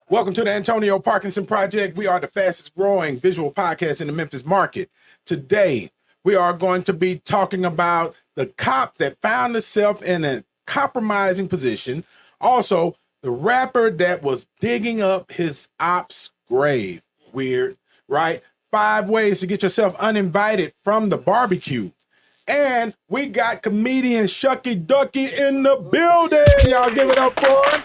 Welcome to the Antonio Parkinson Project. We are the fastest growing visual podcast in the Memphis market. Today, we are going to be talking about the cop that found himself in a compromising position. Also, the rapper that was digging up his op's grave. Weird, right? 5 ways to get yourself uninvited from the barbecue. And we got comedian Shuckey Duckey in the building. Y'all give it up for him.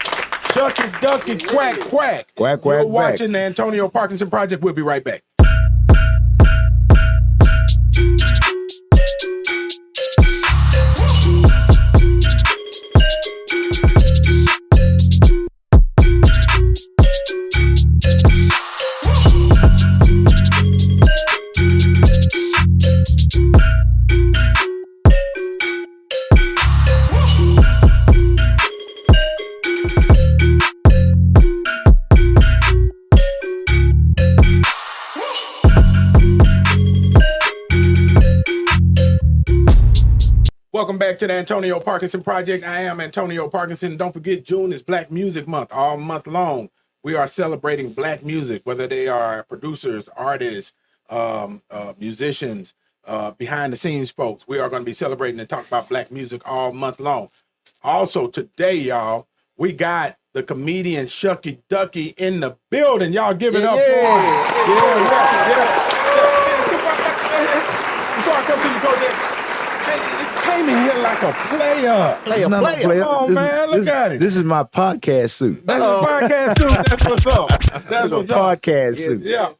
Shuckey Duckey, Quack, Quack. Quack, quack, You're quack. watching the Antonio Parkinson Project. We'll be right back. Welcome back to the Antonio Parkinson Project. I am Antonio Parkinson. Don't forget, June is Black Music Month. All month long, we are celebrating Black music, whether they are producers, artists, musicians, behind-the-scenes folks. We are going to be celebrating and talk about Black music all month long. Also, today, y'all, we got the comedian Shuckey Duckey in the building. Y'all give it up for him. Yeah. Before I come to you, Coach, came in here like a player. Player. Come on, man. Look at it. This is my podcast suit. That's a podcast suit. That's what's up. That's what's up. Podcast suit. Yeah.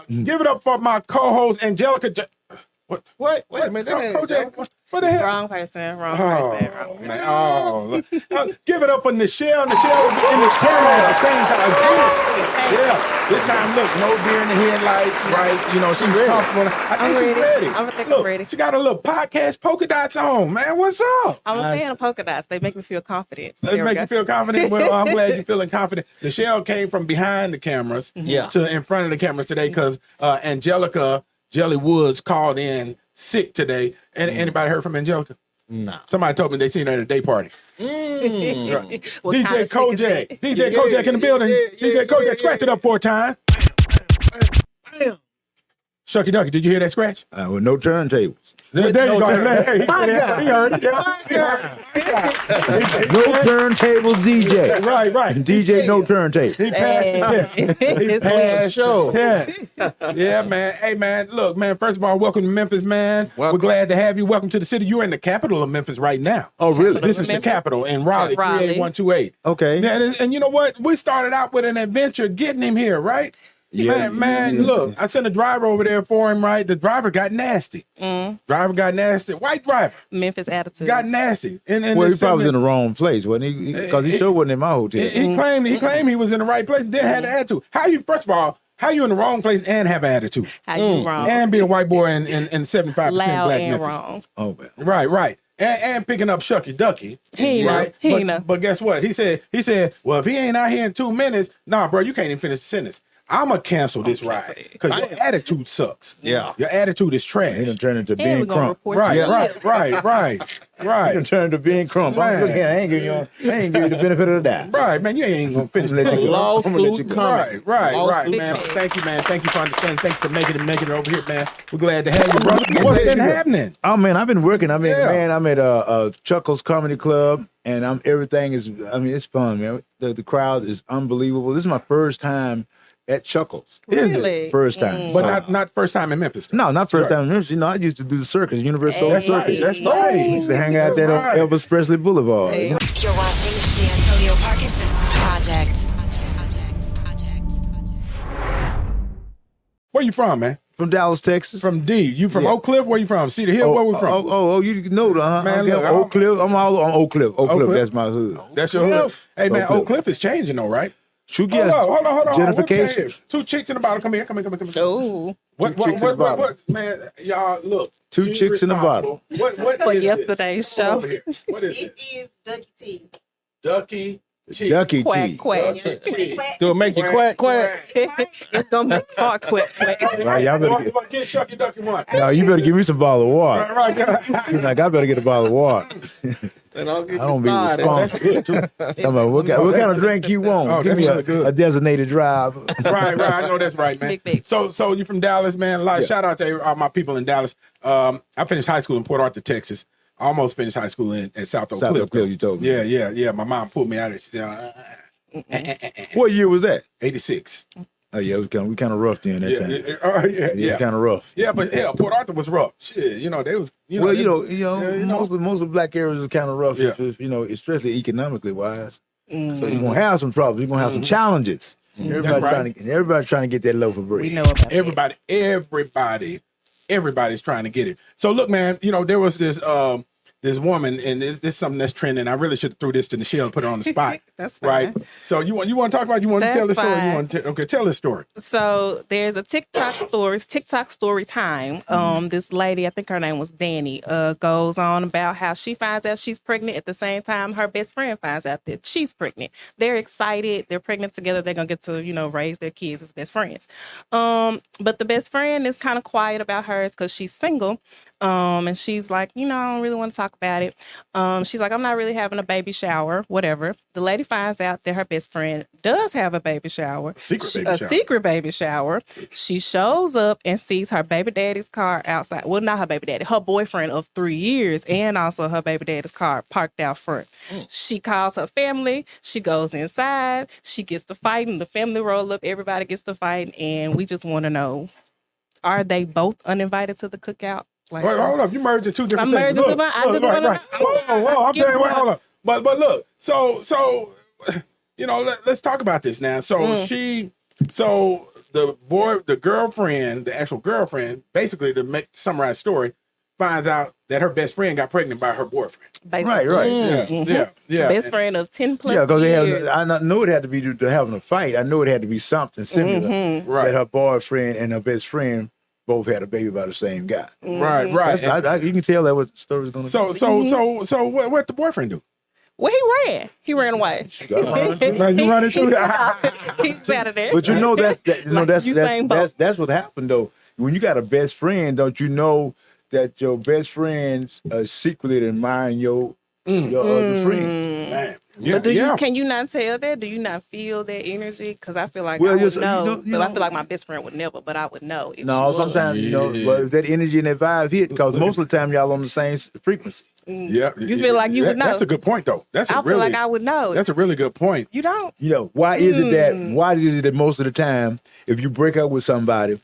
Give it up for my co-host, Angelica. What? Wait a minute. Coach, what the hell? Wrong person. Man. Give it up for Nichelle. Nichelle was in the camera at the same time. Yeah. This time, look, no deer in the headlights, right? You know, she's comfortable. I think she's ready. I'm ready. She got a little podcast polka dots on, man. What's up? I'm a fan of polka dots. They make me feel confident. They make you feel confident. Well, I'm glad you're feeling confident. Nichelle came from behind the cameras to in front of the cameras today because Angelica Jelly Woods called in sick today. And anybody heard from Angelica? No. Somebody told me they seen her at a day party. What DJ kind of Kojak. sick DJ Kojak in the building. DJ Kojak, scratch it up for a time. Bam. Shuckey Duckey, did you hear that scratch? With no turntables. There you go. Hey, he heard it. No turntables, DJ. Right. DJ, no turntables. He passed the test. He passed show. the test. Yeah, man. Hey, man. Look, man. First of all, welcome to Memphis, man. Welcome. We're glad to have you. Welcome to the city. You're in the capital of Memphis right now. Oh, really? This is the Memphis. capital in Raleigh, 38128. Okay. Yeah, and you know what? We started out with an adventure getting him here, right? Yeah, Man, yeah. look, I sent a driver over there for him, right? The driver got nasty. Driver got nasty. White driver Memphis attitude. got nasty. And Well, he the probably was in segment- the wrong place, wasn't he? Because he sure wasn't in my hotel. He claimed he was in the right place, then had an attitude. First of all, how you in the wrong place and have an attitude? How you wrong? And be a white boy in 75% Loud black and Memphis. wrong. Oh, man. Right. And picking up Shuckey Duckey. He know. But guess what? He said, well, if he ain't out here in 2 minutes, nah, bro, you can't even finish the sentence. I'm going to cancel this ride because your attitude sucks. Yeah. Your attitude is trash. He done turned into And being we're gonna crump. report Right. you. He done turned into being crump. Man. Look here, I ain't giving you the benefit of the doubt. Right, man. You ain't going to finish I'm gonna the let you sentence. go. I'm gonna let you go. Right, man. Thank you, man. Thank you for understanding. Thank you for making it over here, man. We're glad to have you, brother. What's been happening? Oh, man, I've been working. I'm Yeah. at Chuckles Comedy Club, and it's fun, man. The crowd is unbelievable. This is my first time at Chuckles. Really? First time. But not first time in Memphis. No, not first Right. time. You know, I used to do the circus, Universal Hey. Circus. That's right. I used to hang out there Right. on Elvis Presley Boulevard. Hey. You're watching the Antonio Parkinson Project. Where you from, man? From Dallas, Texas. From D. You from Yeah. Oak Cliff? Where you from? Cedar Hill? Where we from? You know that, huh? Man, Okay, look, Oak Cliff. I'm all on Oak Cliff. Oak Cliff, Cliff? that's my hood. That's your hood. Hey, man, Oak Cliff. Oak Cliff is changing though, right? Shuckey, Hold on. What we got Gentrification. here? 2 chicks in the bottle. Come here. Oh, What, chicks in the bottle. man, y'all, look. 2 she's chicks in a responsible. What for is this? yesterday's Come show. over here. What is it? is Ducky Tea. Ducky tea. Ducky Quack, tea. quack. Ducky tea. Do it make you quack? It's gonna make heart quack. Right, y'all better Get Shuckey Duckey one. No, you better give me some bottle of water. Right. Seems like I better get a bottle of water. And I'll get I don't be started. responsible. Talking about what kind of drink you want? Oh, Give that's me really good. a designated drive. Right. I know that's right, man. Big. So you from Dallas, man? Shout out to all my people in Dallas. I finished high school in Port Arthur, Texas. I almost finished high school at South Oak Cliff. You told me. Yeah. My mom pulled me out of it. She said, What year was that? 86. Oh yeah, we kind of rough then that time. It was kind of rough. Yeah, but Port Arthur was rough. Shit, they was. Most of the black areas is kind of rough. Yeah. Especially economically wise. So you're gonna have some problems. You're gonna have some challenges. Everybody's trying to get that loaf of bread. We know about Everybody's trying to get it. So look, man, there was this woman, and this is something that's trending. I really should have threw this to Michelle and put her on the spot. That's right. fine. So you want to talk about? You want to tell the story? fine. You want to? Okay, tell the story. So there's a TikTok story time. This lady, I think her name was Danny, goes on about how she finds out she's pregnant at the same time her best friend finds out that she's pregnant. They're excited. They're pregnant together. They're gonna get to raise their kids as best friends. But the best friend is kind of quiet about hers because she's single. And she's like, I don't really want to talk about it. She's like, I'm not really having a baby shower, whatever. The lady finds out that her best friend does have a baby shower. Secret baby shower. She shows up and sees her baby daddy's car outside. Well, not her baby daddy, her boyfriend of 3 years, and also her baby daddy's car parked out front. She calls her family. She goes inside. She gets to fighting. The family roll up. Everybody gets to fighting. And we just want to know, are they both uninvited to the cookout? Wait, hold up. You merged the two different I'm segments. merging Right. Whoa. I'm telling you what, hold up. But look, so let's talk about this now. So the girlfriend, the actual girlfriend, basically to summarize the story, finds out that her best friend got pregnant by her boyfriend. Basically. Right. Yeah. Best friend of 10 plus Yeah, because years. I knew it had to be to having a fight. I knew it had to be something similar. Right. That her boyfriend and her best friend both had a baby by the same guy. Right. You can tell that what the story's going to be. So what the boyfriend do? Well, he ran away. Man, you running too? He's out of there. But that's what happened though. When you got a best friend, don't you know that your best friends secretly admiring your other friend? Man. But can you not tell that? Do you not feel that energy? Because I feel like I would know. But I feel like my best friend would never, but I would know. Sometimes, if that energy and that vibe hit, because most of the time y'all on the same frequency. Yeah. You feel like you would know. That's a good point, though. I feel like I would know. That's a really good point. You don't? Why is it that most of the time, if you break up with somebody,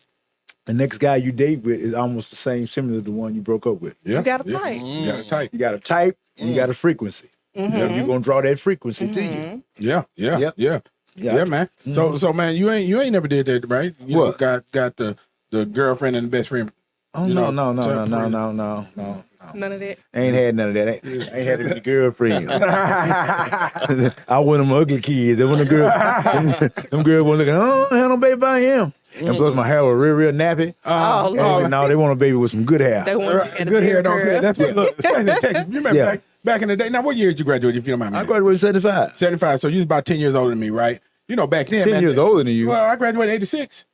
the next guy you date with is almost the similar to the one you broke up with? Yeah. You got a type. You got a type. You got a type and you got a frequency. You're gonna draw that frequency to you. Yeah, man. So man, you ain't never did that, right? You got the girlfriend and the best friend. Oh no. None of that. Ain't had none of that. Ain't had any girlfriend. I want them ugly kids. They want the girl. Them girls want looking. Oh, I had no baby by him. And plus my hair was real nappy. No, they want a baby with some good hair. They want good hair, don't care. That's what. Look, especially in Texas. You remember back in the day. Now, what year did you graduate? If you don't mind me. I graduated 75. 75. So you was about 10 years older than me, right? Back then. 10 years older than you. Well, I graduated 86.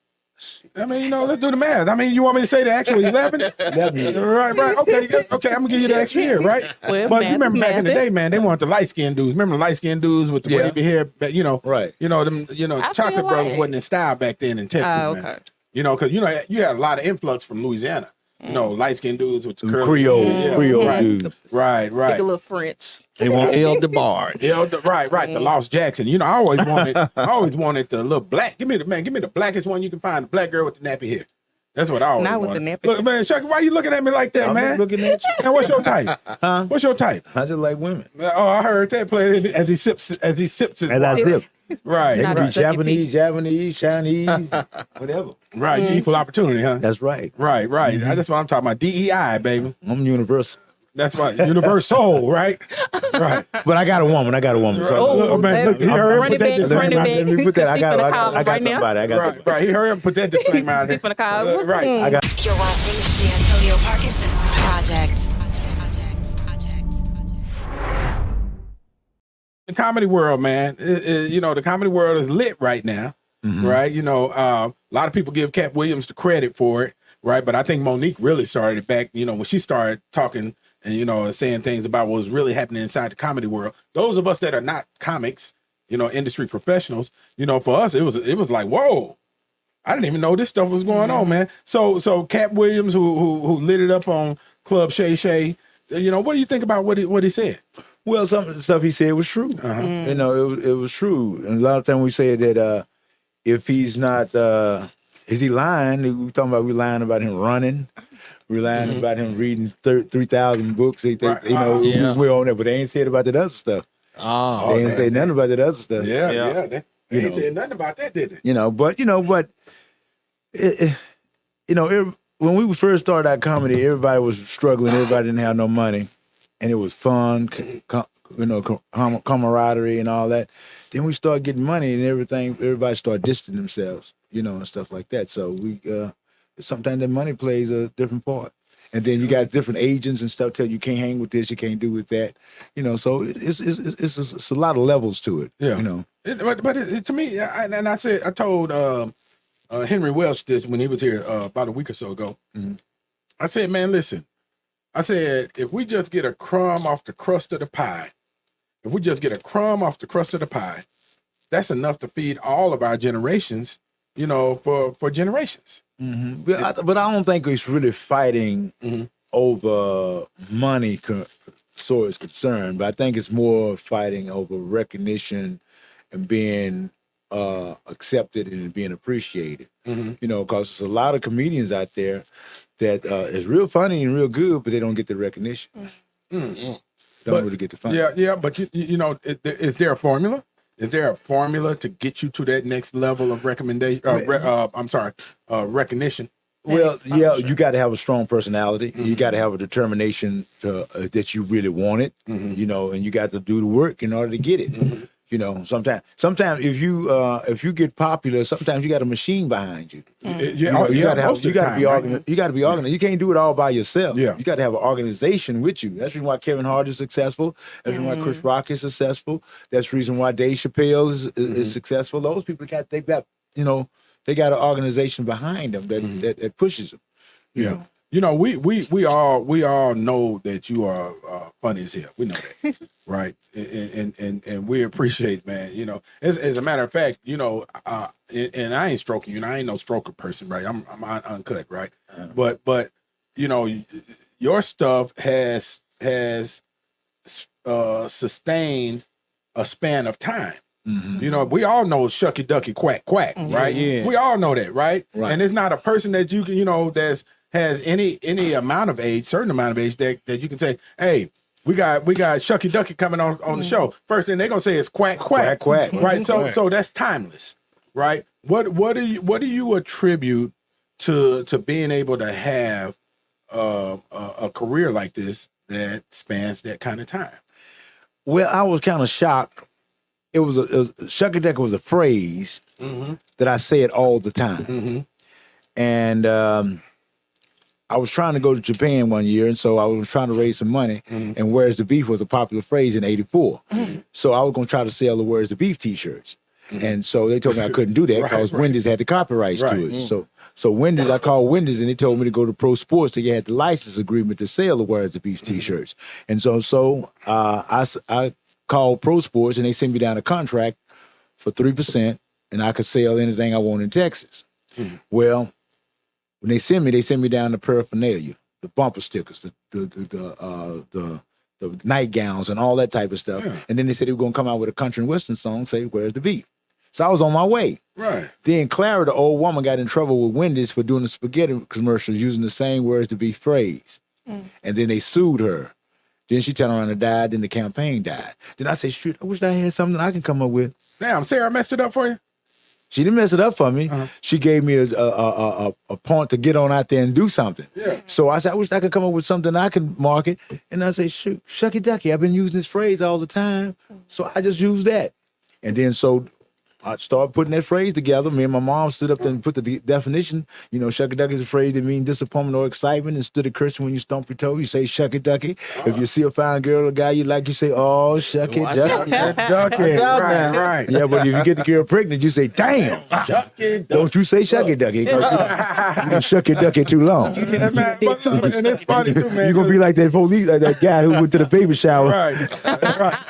I mean, let's do the math. I mean, you want me to say the actual 11? 11. Right. Okay, I'm gonna give you the extra year, right? Well, but you remember back in the day, man, they wanted the light skinned dudes. Remember the light skinned dudes with the wavy hair? Right. Chocolate brothers wasn't in style back then in Texas, man. Because you had a lot of influx from Louisiana. Light skinned dudes with the Creole dudes. Right. Speak a little French. They want El DeBarge. Right. The Lost Jackson. I always wanted the little black. Give me the blackest one you can find. The black girl with the nappy hair. That's what I always Not wanted. with the nappy. Look, man, Shuckey, why you looking at me like that, man? I'm looking at you. Now, what's your type? Huh? What's your type? I just like women. Oh, I heard that play as he sips his And I water. sip. Right. They Not can Right. be Japanese, Chinese, whatever. Right. You equal opportunity, huh? That's right. Right. That's what I'm talking about. DEI, baby. I'm universal. That's right. Universal, right? Right. But I got a woman. So, Look, man, look, he hurry up Run and it put that back, run it disclaimer out back. there. let me put that. I got right now. somebody. I got somebody. Right. He hurry up and put that disclaimer out there. Speak for the cause. Right. I got. You're watching the Antonio Parkinson Project. The comedy world, man. The comedy world is lit right now, right? A lot of people give Cat Williams the credit for it, right? But I think Monique really started it back, when she started talking and saying things about what was really happening inside the comedy world. Those of us that are not comics, industry professionals, for us it was like, whoa, I didn't even know this stuff was going on, man. So Cat Williams, who lit it up on Club Shay Shay, what do you think about what he said? Well, some of the stuff he said was true. It was true. And a lot of times we say that if he's not, is he lying? We talking about we lying about him running. We're lying about him reading 3,000 books. We on that, but they ain't said about that other stuff. They ain't say nothing about that other stuff. Yeah. They ain't said nothing about that, did they? When we first started our comedy, everybody was struggling. Everybody didn't have no money, and it was fun, camaraderie and all that. Then we started getting money and everything. Everybody started distancing themselves, and stuff like that. So we sometimes that money plays a different part. And then you got different agents and stuff tell you can't hang with this, you can't do with that, So it's a lot of levels to it. Yeah, But to me, I told Henry Welch this when he was here about a week or so ago. I said, man, listen. I said, if we just get a crumb off the crust of the pie, that's enough to feed all of our generations, for generations. But I don't think it's really fighting over money, so it's concerned. But I think it's more fighting over recognition and being accepted and being appreciated. Because there's a lot of comedians out there that is real funny and real good, but they don't get the recognition. Don't really get the fun. Yeah. But is there a formula? Is there a formula to get you to that next level of recognition? Well, you got to have a strong personality. You got to have a determination that you really want it. And you got to do the work in order to get it. Sometimes if you get popular, sometimes you got a machine behind you. You got to be organized. You got to be organized. You can't do it all by yourself. You got to have an organization with you. That's the reason why Kevin Hart is successful. That's the reason why Chris Rock is successful. That's the reason why Dave Chappelle is successful. Those people they got an organization behind them that pushes them. We all know that you are funny as hell. We know that, right? And we appreciate, man. As a matter of fact, and I ain't stroking you. I ain't no stroker person, right? I'm uncut, right? But your stuff has sustained a span of time. We all know Shuckey Duckey, Quack, Quack, right? Yeah. We all know that, right? And it's not a person that you can, has any amount of age, certain amount of age that you can say, hey, we got Shuckey Duckey coming on the show. First thing they're gonna say is Quack, Quack, Quack, right? So that's timeless, right? What do you attribute to being able to have a career like this that spans that kind of time? Well, I was kind of shocked. Shuckey Duckey was a phrase that I said all the time, and I was trying to go to Japan one year, and so I was trying to raise some money. And "Where's the Beef" was a popular phrase in '84. So I was going to try to sell the "Where's the Beef" T-shirts. And so they told me I couldn't do that because Wendy's had the copyrights to it. So Wendy's, I called Wendy's, and they told me to go to Pro Sports to get the license agreement to sell the "Where's the Beef" T-shirts. And so I called Pro Sports, and they sent me down a contract for 3%, and I could sell anything I want in Texas. Well, when they send me down the paraphernalia, the bumper stickers, the nightgowns and all that type of stuff. And then they said they were going to come out with a country and western song, say, "Where's the Beef?" So I was on my way. Right. Then Clara, the old woman, got in trouble with Wendy's for doing the spaghetti commercials using the same "Where's the Beef" phrase. And then they sued her. Then she turned around and died. Then the campaign died. Then I said, shoot, I wish I had something I can come up with. Damn, Sarah messed it up for you? She didn't mess it up for me. She gave me a point to get on out there and do something. So I said, I wish I could come up with something I could market. And I said, shoot, Shuckey Duckey, I've been using this phrase all the time. So I just used that. And then so I started putting that phrase together. Me and my mom stood up and put the definition. You know, Shuckey Duckey is a phrase that means disappointment or excitement. Instead of cursing when you stomp your toe, you say Shuckey Duckey. If you see a fine girl or guy you like, you say, oh, Shuckey Duckey. Ducky. Right. Yeah, but if you get the girl pregnant, you say, damn. Don't you say Shuckey Duckey. You can Shuckey Duckey too long. And it's funny too, man. You're going to be like that police, like that guy who went to the baby shower. Right.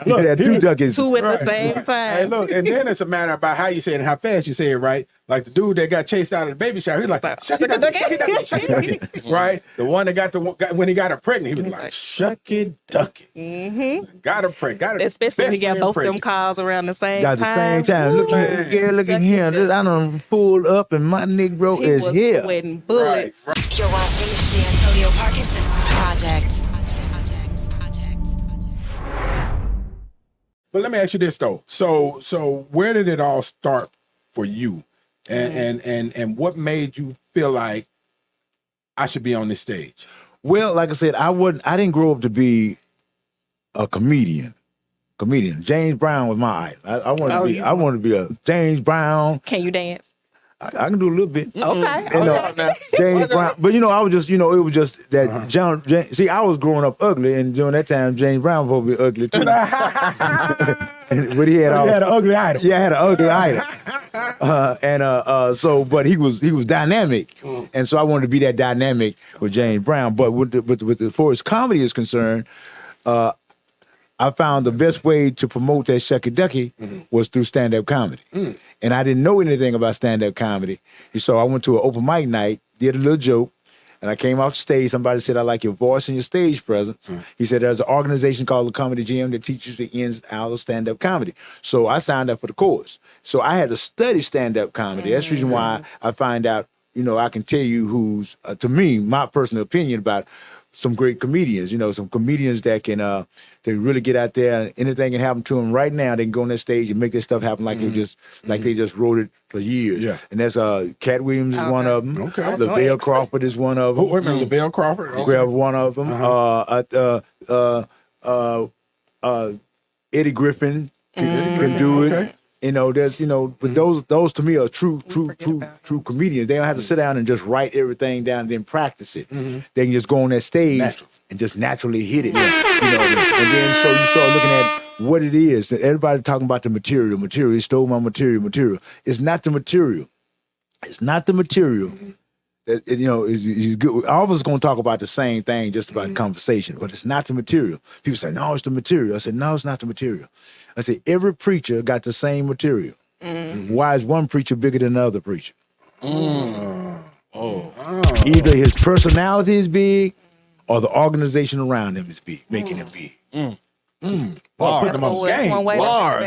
He had 2 duckies. Two at the same time. Hey, look, and then it's a matter about how you say it and how fast you say it, right? Like the dude that got chased out of the baby shower, he was like, Shuckey Duckey, Shuckey Duckey, Shuckey Duckey, right? The one that when he got her pregnant, he was like, Shuckey Duckey. Mm-hmm. Got her pregnant. Especially when he got both them calls around the same Got time. the same time. Look at here, look at here. I done pulled up and my Negro He is was here. sweating bullets. Right. You're watching the Antonio Parkinson Project. But let me ask you this though. So where did it all start for you? And what made you feel like I should be on this stage? Well, like I said, I didn't grow up to be a comedian. James Brown was my idol. I wanted to be a James Brown. Can you dance? I can do a little bit. Okay. James Brown. But I was just, it was just that see, I was growing up ugly, and during that time, James Brown was supposed to be ugly too. But he had an ugly idol. Yeah, I had an ugly idol. But he was dynamic, and so I wanted to be that dynamic with James Brown. But as far as comedy is concerned, I found the best way to promote that Shuckey Duckey was through stand-up comedy. And I didn't know anything about stand-up comedy. So I went to an open mic night, did a little joke, and I came off the stage. Somebody said, I like your voice and your stage presence. He said, there's an organization called the Comedy Gym that teaches the ins and outs of stand-up comedy. So I signed up for the course. So I had to study stand-up comedy. That's the reason why I find out, I can tell you who's, to me, my personal opinion about some great comedians, some comedians that can they really get out there and anything can happen to them right now. They can go on that stage and make their stuff happen like they just wrote it for years. Yeah. And that's Cat Williams is one of them. Okay. LaVale Crawford is one of them. Wait a minute, LaVale Crawford? Okay. One of them. Eddie Griffin can do it. Okay. There's, but those to me are true comedians. They don't have to sit down and just write everything down and then practice it. They can just go on that stage and just naturally hit it. And then so you start looking at what it is. Everybody talking about the material. He stole my material. It's not the material. It's not the material. Is good. All of us going to talk about the same thing, just about conversation, but it's not the material. People say, no, it's the material. I said, no, it's not the material. I said, every preacher got the same material. Why is one preacher bigger than another preacher? Either his personality is big or the organization around him is big, making him big. Put them on game.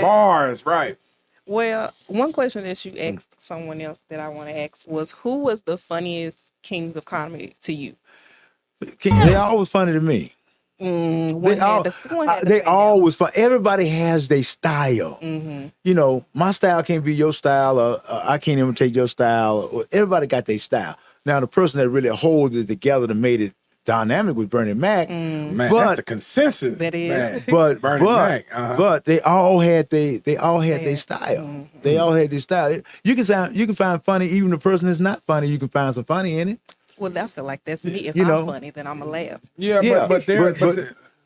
Bars, right. Well, one question that you asked someone else that I want to ask was, who was the funniest kings of comedy to you? They always funny to me. They always fun. Everybody has their style. My style can't be your style, or I can't imitate your style. Everybody got their style. Now, the person that really holds it together and made it dynamic with Bernie Mac. Man, that's the consensus. That is. Man. But Bernie Mac. But they all had their style. They all had their style. You can find funny even the person that's not funny. You can find some funny in it. Well, I feel like that's me. If I'm funny, then I'm gonna laugh.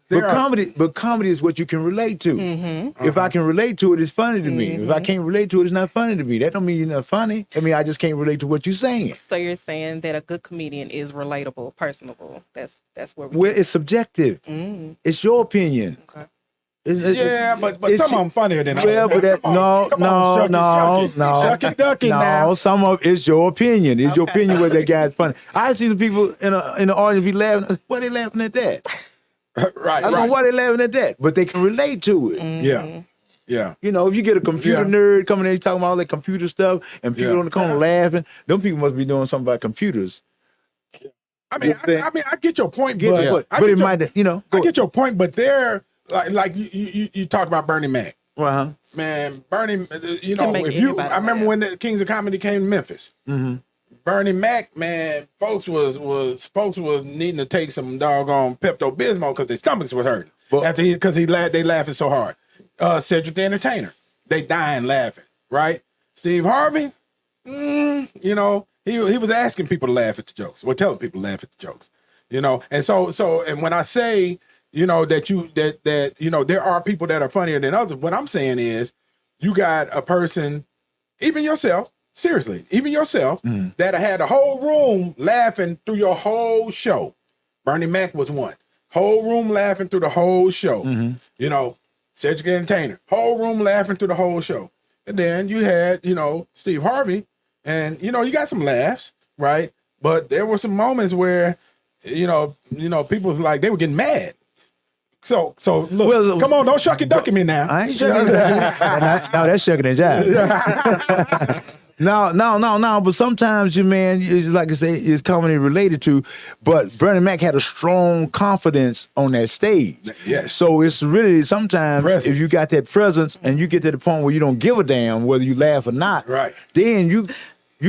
But comedy is what you can relate to. If I can relate to it, it's funny to me. If I can't relate to it, it's not funny to me. That don't mean you're not funny. I mean, I just can't relate to what you're saying. So you're saying that a good comedian is relatable, personable. That's where it's subjective. It's your opinion. Okay. But some of them funnier than others. Well, but no. Shuckey Duckey now. No, some of it's your opinion. It's your opinion whether that guy's funny. I see the people in the audience be laughing. Why they laughing at that? I don't know why they laughing at that, but they can relate to it. Yeah. If you get a computer nerd coming in talking about all that computer stuff and people on the corner laughing, them people must be doing something about computers. I mean, I get your point, but it might, I get your point, but they're like you talk about Bernie Mac. Man, Bernie, I remember when the Kings of Comedy came to Memphis. Bernie Mac, man, folks was needing to take some doggone Pepto-Bismol because their stomachs were hurting because they laughing so hard. Cedric the Entertainer, they dying laughing, right? Steve Harvey, you know, he was asking people to laugh at the jokes, or telling people to laugh at the jokes, you know. And and when I say, you know, that you know, there are people that are funnier than others, what I'm saying is you got a person, even yourself, seriously, even yourself, that had a whole room laughing through your whole show. Bernie Mac was one. Whole room laughing through the whole show. You know, Cedric the Entertainer, whole room laughing through the whole show. And then you had, you know, Steve Harvey, and, you know, you got some laughs, right? But there were some moments where, you know, people was like, they were getting mad. So look, Well, come on, don't Shuckey Duckey me now. I ain't shucking. No, that's shucking and jive. No. But sometimes, it's like I say, it's comedy related to. But Bernie Mac had a strong confidence on that stage. Yes. So it's really sometimes Presence. if you got that presence and you get to the point where you don't give a damn whether you laugh or not, Right. then you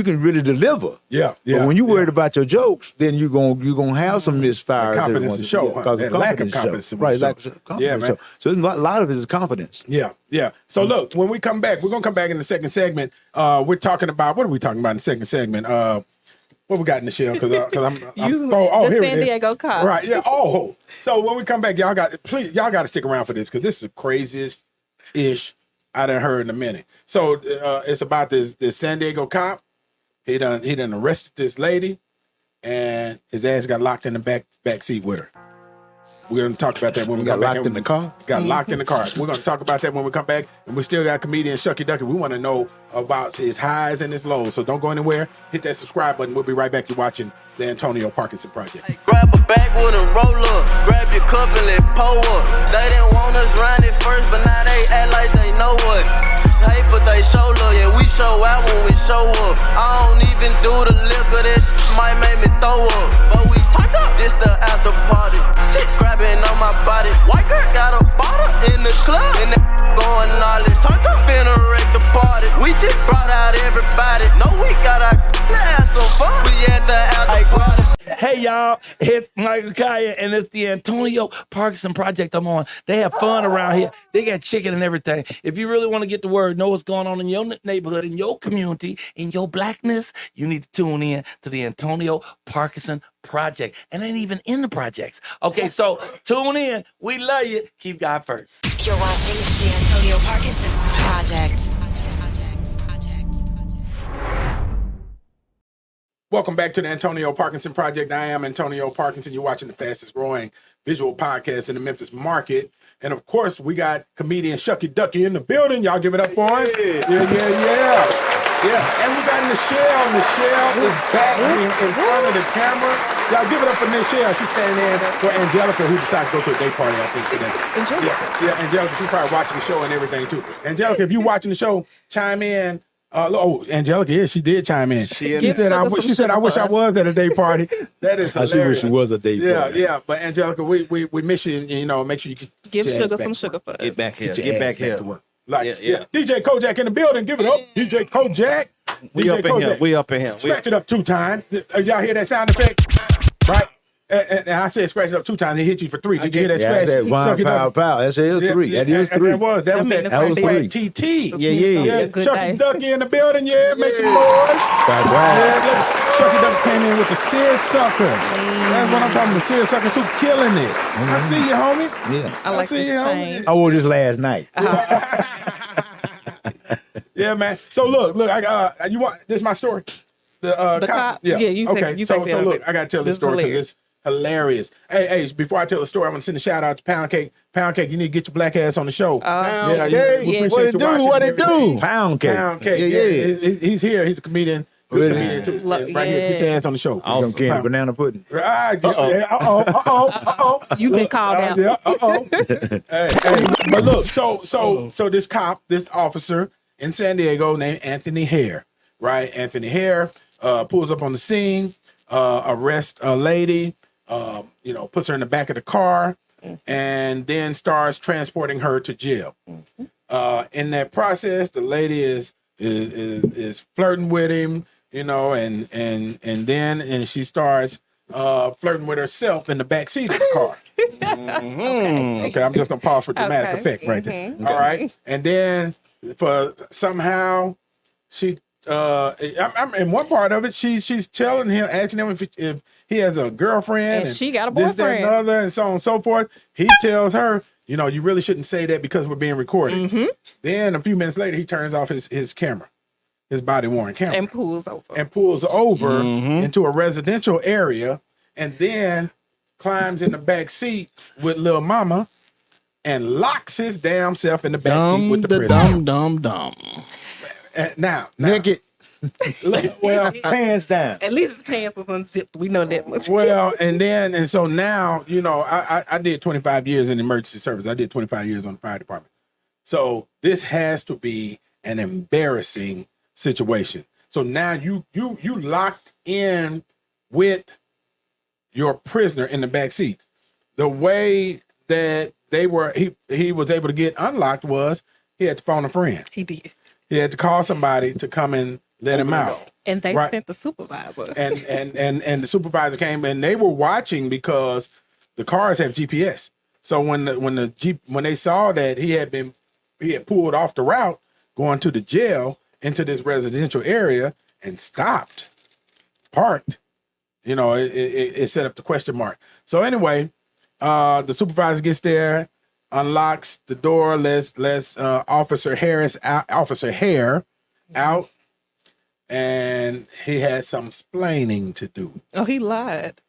can really deliver. Yeah. But when you worried about your jokes, then you're gonna have some misfires. Confidence to show, huh? That lack of confidence to Right, show. lack of confidence. Yeah, man. Show. So a lot of it is confidence. Yeah. So look, when we come back, we're gonna come back in the second segment. We're talking about, what are we talking about in the second segment? What we got in the shell? Because I'm The here it San is. Diego cop. Right. Yeah. Oh. So when we come back, y'all got to stick around for this, because this is the craziest ish I done heard in a minute. So it's about this San Diego cop. He done arrested this lady, and his ass got locked in the back seat with her. We're gonna talk about that when we got come back. locked in the car? Got locked in the car. We're gonna talk about that when we come back. And we still got comedian Shuckey Duckey. We want to know about his highs and his lows. So don't go anywhere. Hit that subscribe button. We'll be right back. You're watching the Antonio Parkinson Project. Grab a backwood and roll up. Grab your cup and let pour up. They didn't want us round it first, but now they act like they know what. Hate, but they show love. Yeah, we show out when we show up. I don't even do the liquor. That shit might make me throw up. But we turned up. This the after party. Shit grabbing on my body. White girl got a bottle in the club. And that going all it. Turned up in a wreck the party. We just brought out everybody. No, we got our have some fun. We at the after party. Hey y'all, it's Michael Kaya and it's the Antonio Parkinson Project I'm on. They have fun around here. They got chicken and everything. If you really want to get the word, know what's going on in your neighborhood, in your community, in your blackness, you need to tune in to the Antonio Parkinson Project. And ain't even in the projects. Okay, so tune in. We love you. Keep God first. You're watching the Antonio Parkinson Project. Welcome back to the Antonio Parkinson Project. I am Antonio Parkinson. You're watching the fastest growing visual podcast in the Memphis market. And of course, we got comedian Shuckey Duckey in the building. Y'all give it up for him. Yeah. And we got Nichelle. Nichelle is back in front of the camera. Y'all give it up for Nichelle. She's standing in for Angelica, who decided to go to a day party, I think, today. Yeah, Angelica, she's probably watching the show and everything, too. Angelica, if you're watching the show, chime in. Angelica, yeah, she did chime in. She said, I wish I was at a day party. That is hilarious. She wish she was a day party. Yeah. But Angelica, we miss you. You know, make sure you Give Sugar some sugar for us. Get back here. Get back here to work. Like, Yeah. DJ Kojak in the building. Give it up, DJ Kojak. We DJ up in Kojak. here. We up in here. Scratch it up 2 times. Y'all hear that sound effect? Right. And I said scratch it up 2 times. It hit you for 3. Did you hear that scratch? That one pow. That is 3. That is 3. That was That that was 3. three. TT. Yeah. Good Shuckey day. Duckey in the building. Yeah, make some noise. Yeah, look, Shuckey Duckey came in with the seersucker. That's what I'm talking about. The seersucker soup, killing it. I see you, homie. Yeah. I like see this you, homie. chain. I wore this last night. Yeah, man. So look, you want this is my story. The cop? Yeah. Yeah, you take- okay. you so take care of look, it. I gotta tell This this is story because hilarious. it's hilarious. Hey, before I tell the story, I want to send a shout out to Pound Cake. Pound Cake, you need to get your black ass on the show. Cake. We appreciate What you it do? watching What and it do? everything. Pound cake. Pound Cake. Yeah. He's here. He's a comedian. Good Really? comedian too. Look, Right here. Get your yeah. ass on the show. Some candy Pound- banana pudding. Uh-oh. You've been called out. Yeah, hey, but look, so this cop, this officer in San Diego named Anthony Hare, right? Anthony Hare pulls up on the scene, arrests a lady, puts her in the back of the car, and then starts transporting her to jail. In that process, the lady is flirting with him, and then she starts flirting with herself in the back seat of the car. Okay, I'm just gonna pause for dramatic Okay. effect right there. All right, and then for somehow she I'm in one part of it, she's telling him, asking him if he has a girlfriend, And she got a this, that, and boyfriend. the other, and so on and so forth. He tells her, you know, you really shouldn't say that because we're being recorded. Mm-hmm. Then a few minutes later, he turns off his camera, his body worn camera, And pulls over. and pulls over into a residential area, and then climbs in the back seat with Lil Mama and locks his damn self in the back seat with the prisoner. Dumb. Now, Naked. well, Hands down. At least his pants was unzipped. We know that much. well, and so now, you know, I did 25 years in emergency service. I did 25 years on the fire department. So this has to be an embarrassing situation. So now you locked in with your prisoner in the back seat. The way that he was able to get unlocked was he had to phone a friend. He did. He had to call somebody to come and let him out. And they Right. sent the supervisor. And the supervisor came and they were watching because the cars have GPS. So when they saw that he had pulled off the route going to the jail into this residential area and stopped, parked, you know, it set up the question mark. So anyway, the supervisor gets there, unlocks the door, lets Officer Hare out, and he had some splaining to do. Oh, he lied.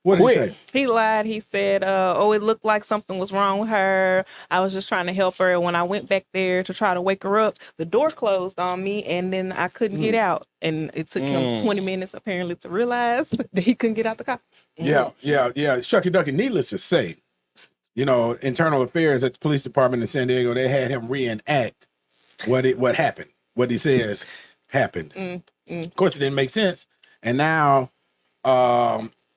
What did he say? He lied. He said, it looked like something was wrong with her. I was just trying to help her. And when I went back there to try to wake her up, the door closed on me and then I couldn't get out. And it took him 20 minutes apparently to realize that he couldn't get out the car. Yeah. Shuckey Duckey, needless to say, you know, internal affairs at the police department in San Diego, they had him reenact what happened, what he says happened. Of course, it didn't make sense. And now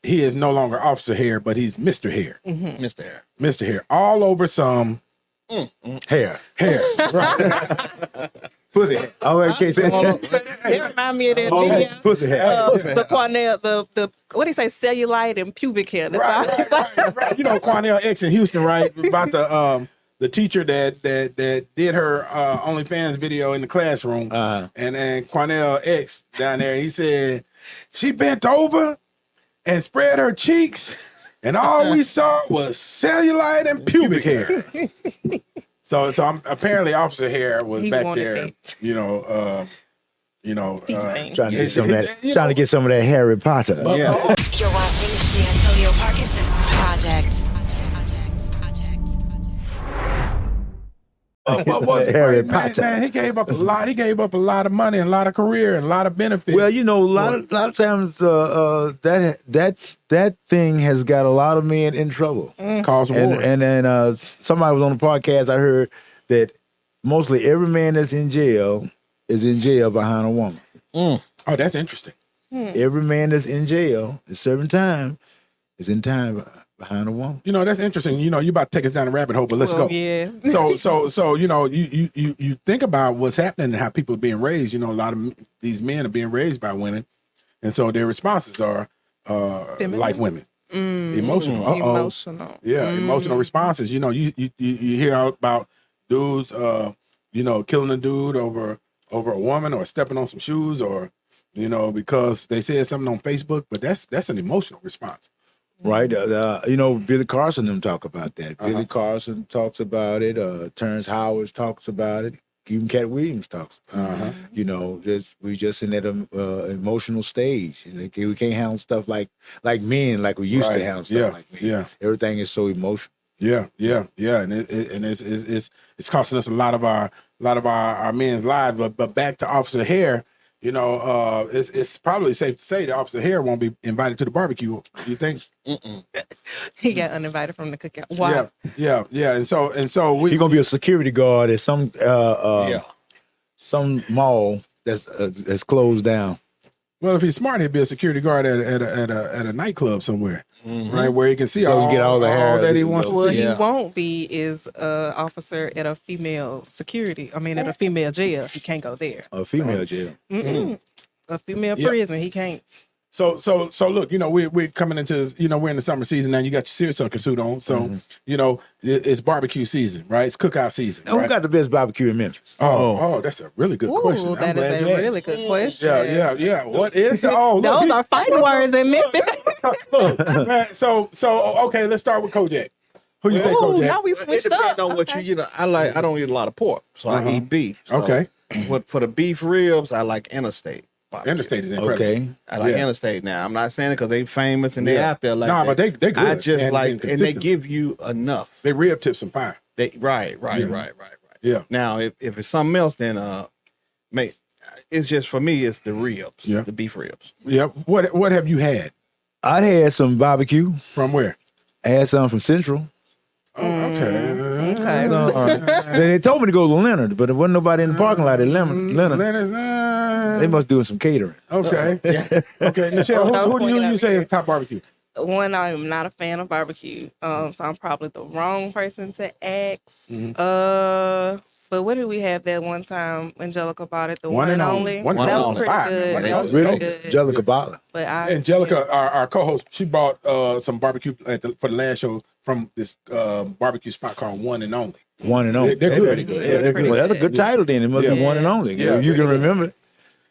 he is no longer Officer Hare, but he's Mr. Hare. Mr. Hare. Mr. Hare. All over some hair. Right. Pussy hair. Oh, I can't say that. It remind me of that video. Pussy hair. The Cornell, the what do you say, cellulite and pubic hair. That's all. Right. You know, Quack X in Houston, right? About the teacher that did her OnlyFans video in the classroom. And Quack X down there, he said, she bent over and spread her cheeks, and all we saw was cellulite and pubic hair. So apparently Officer Hare was He back wanted there, that. Trying to get some of that Harry Potter. Yeah. You're watching the Antonio Parkinson Project. Harry Man, Potter. he gave up a lot. He gave up a lot of money and a lot of career and a lot of benefits. Well, you know, a lot of times that thing has got a lot of men in trouble. cause wars. And then somebody was on the podcast. I heard that mostly every man that's in jail is in jail behind a woman. Oh, that's interesting. Every man that's in jail is serving time is in time behind a woman. You know, that's interesting. You know, you about to take us down the rabbit hole, but let's Well, go. yeah. So you know, you think about what's happening and how people are being raised. You know, a lot of these men are being raised by women, and so their responses are like women, emotional. Emotional. Yeah, emotional responses. You know, you hear about dudes, you know, killing a dude over a woman or stepping on some shoes or, you know, because they said something on Facebook. But that's an emotional response. Right, you know, Billy Carson them talk about that. Billy Carson talks about it. Terrence Howard talks about it. Even Cat Williams talks about it. You know, we just in that emotional stage. We can't handle stuff like men, like we used to handle stuff like men. Yeah. Everything is so emotional. Yeah, and it's costing us a lot of our men's lives. But back to Officer Hare. You know, it's probably safe to say that Officer Hare won't be invited to the barbecue. You think? He got uninvited from the cookout. Why? Yeah. And so we He's gonna be a security guard at some mall that's closed down. Well, if he's smart, he'd be a security guard at a nightclub somewhere, right, where he can see So all, he get all the hair that he wants Well, to see. he won't be is officer at a female security. I mean, at a female jail. He can't go there. A female jail. A female Yeah. prison. He can't. So look, we're coming into, we're in the summer season now. You got your seersucker suit on, so it's barbecue season, right? It's cookout season. And right? who got the best barbecue in Memphis? Oh, that's a really good question. Ooh, that is a really good question. Yeah. What is the? Look, Those are fighting words in Memphis. man, so okay, let's start with Kojak. Who you say, Ooh, Kojak? now we It switched depends up. on what you know. I don't eat a lot of pork, so I eat beef. So Okay. For the beef ribs, I like Interstate. barbecue. Interstate is incredible. Okay. I like Interstate now. I'm not saying it because they famous and they out there like Nah, that. but they good. I just and like, and they consistent. give you enough. They rib tips some fire. Right. Yeah. Now, if it's something else, then it's just for me. It's the ribs, the beef ribs. Yeah. What have you had? I had some barbecue. From where? I had some from Central. Oh, okay. Okay. They told me to go to Leonard, but there wasn't nobody in the parking lot at Leonard. They must do some catering. Okay. Okay. Michelle, who do you say is top barbecue? One, I'm not a fan of barbecue, so I'm probably the wrong person to ask. But what did we have that one time? Angelica bought it, the one and only. One that and was only. pretty Fire. good. That was Really? pretty good. Angelica Butler. But Angelica, our co-host, she bought some barbecue for the last show from this barbecue spot called One and Only. One and only. They're good. pretty good. Yeah, they're good. Well, that's a good title then. It must be one and only. Yeah. If you can remember it.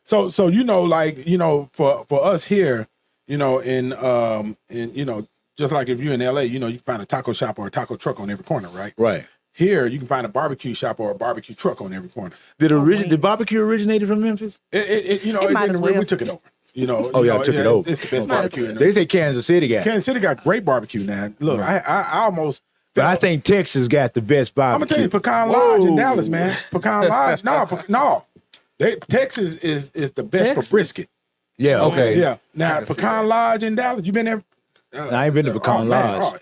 So for us here, in just like if you're in LA, you can find a taco shop or a taco truck on every corner, right? Right. Here, you can find a barbecue shop or a barbecue truck on every corner. Did barbecue originated from Memphis? It might as well. We took it over. Y'all took it over. It's the best Might as barbecue. They say Kansas City got it. Kansas City got great barbecue now. Look, I almost. But I think Texas got the best I'm barbecue. gonna tell you, Pecan Lodge in Dallas, man. Pecan Lodge, no. Texas is the best for brisket. Yeah, okay. Yeah. Now Pecan Lodge in Dallas, you been there? I ain't been to Pecan Lodge.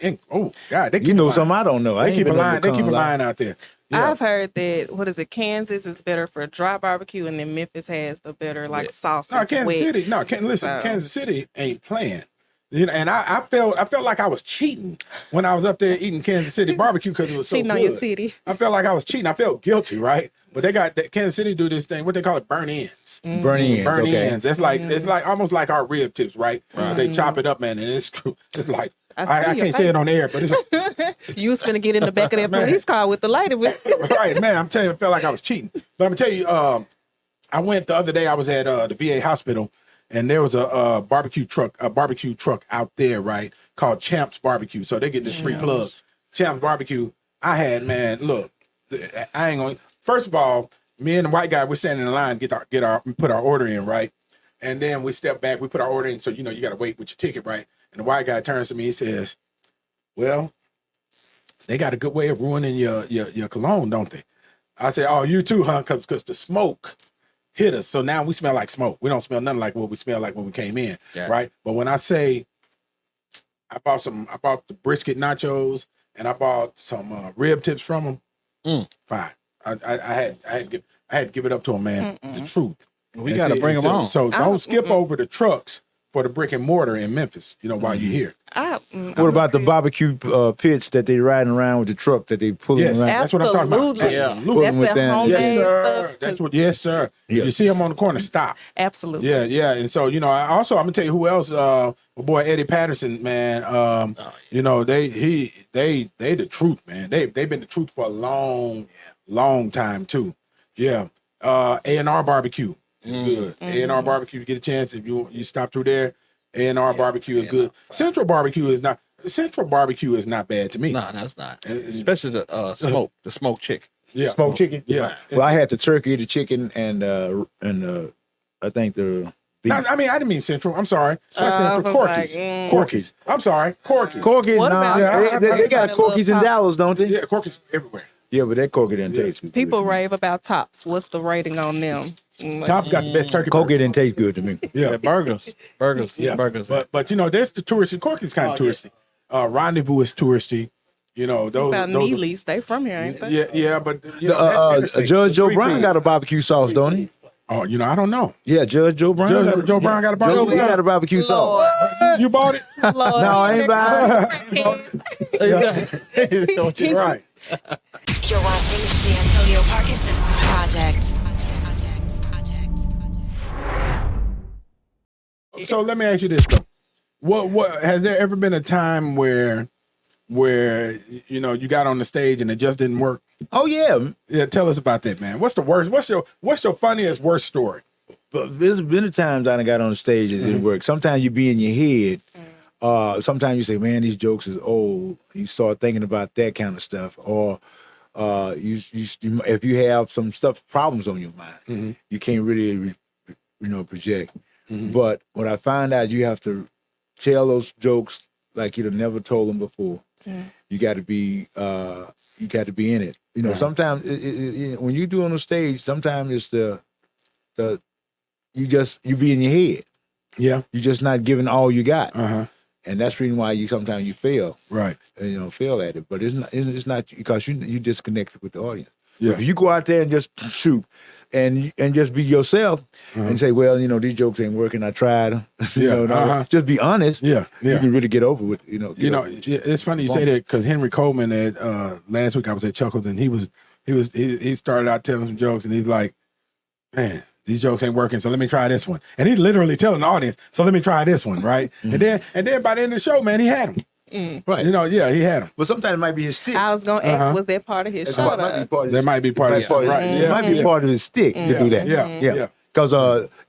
God, they keep You know a line. something I don't know. I They ain't keep a been to line. They Pecan keep a Lodge. line out there. Yeah. I've heard that Kansas is better for dry barbecue, and then Memphis has the better sauces. No, Kansas wet. City. No, Kansas City ain't playing. And I felt like I was cheating when I was up there eating Kansas City barbecue because it was so Cheating good. on your city. I felt like I was cheating. I felt guilty, right? But they got Kansas City do this thing. What they call it, burn ends. Burn ends. Burn Okay. ends. It's like almost like our rib tips, right? But they chop it up, man, and it's like I your can't say face. it on air, but it's You was finna get in the back of that police car with the lady. right, man. I'm telling you, I felt like I was cheating. But I'm gonna tell you, I went the other day. I was at the VA hospital, and there was a barbecue truck out there, right, called Champs Barbecue. So they get this free plug, Champs Barbecue. I had, man, look, I ain't gonna. First of all, me and the white guy, we're standing in line, put our order in, right, and then we step back, we put our order in. So you got to wait with your ticket, right. And the white guy turns to me, he says, "Well, they got a good way of ruining your cologne, don't they?" I said, "Oh, you too, huh? Because the smoke hit us. So now we smell like smoke. We don't smell nothing like what we smell like when we came in, right? But when I say I bought the brisket nachos and I bought some rib tips from them, fine. I had to give it up to them, man. The truth. We got to bring them on. So don't skip over the trucks for the brick and mortar in Memphis, while you're here. What about the barbecue pitch that they riding around with the truck that they pulling Yes, around? that's what I'm talking about. Absolutely. Absolutely. That's with the them. homemade Yes, sir. stuff. That's what. Yes, sir. If you see them on the corner, stop. Absolutely. Yeah. And so I'm gonna tell you who else. My boy Eddie Patterson, man. They the truth, man. They've been the truth for a long time too. Yeah. A&R Barbecue is good. A&R Barbecue. You get a chance if you stop through there. A&R Barbecue is good. Central Barbecue is not bad to me. No, that's not. Especially the smoked chicken. Yeah. Smoked chicken? Yeah. Well, I had the turkey, the chicken, and I think the beef. I didn't mean Central. I'm sorry. Not Central. I was Corky's. like, Corky's. I'm sorry. Corky's. Corky's, What nah, about- they got a Corky's in Dallas, don't they? Yeah, Corky's everywhere. Yeah, but that Corky didn't taste good. People rave about Tops. What's the rating on them? Top's got the best turkey. Corky burger. didn't taste good to me. Yeah, burgers. Yeah. Burgers. But there's the touristy. Corky's kind of touristy. Rendezvous is touristy. Those About those. Neely's. They from here, ain't they? Yeah, but Judge Joe Brown got a barbecue sauce, don't he? Oh, I don't know. Yeah, Judge Joe Brown. Joe Brown got a Joe barbecue. Brown got a barbecue sauce. You bought it? No, I ain't buying it. Right. You're watching the Antonio Parkinson Project. So let me ask you this though. What has there ever been a time where you know you got on the stage and it just didn't work? Oh yeah. Yeah, tell us about that, man. What's the worst? What's your funniest worst story? But there's been a times I done got on the stage and it didn't work. Sometimes you be in your head. Sometimes you say, man, these jokes is old. You start thinking about that kind of stuff. Or if you have some problems on your mind, you can't really, project. But when I find out you have to tell those jokes like you'd have never told them before, you got to be in it. You know, sometimes when you do on the stage, sometimes it's you be in your head. Yeah. You're just not giving all you got. Uh-huh. And that's the reason why sometimes you fail. Right. Fail at it. But it's not because you disconnected with the audience. Yeah. If you go out there and just shoot and just be yourself and say, well, these jokes ain't working. I tried them. Just be honest. Yeah. Yeah. You can really get over with, It's funny you say that because Henry Coleman last week I was at Chuckles and he started out telling some jokes and he's like, man, these jokes ain't working, so let me try this one. And he's literally telling the audience, so let me try this one, right? And then by the end of the show, man, he had them. Right. He had them. But sometimes it might be his stick. I was gonna ask, was that part of his show? That might be part of his right. It might be part of his stick to do that. Yeah. Because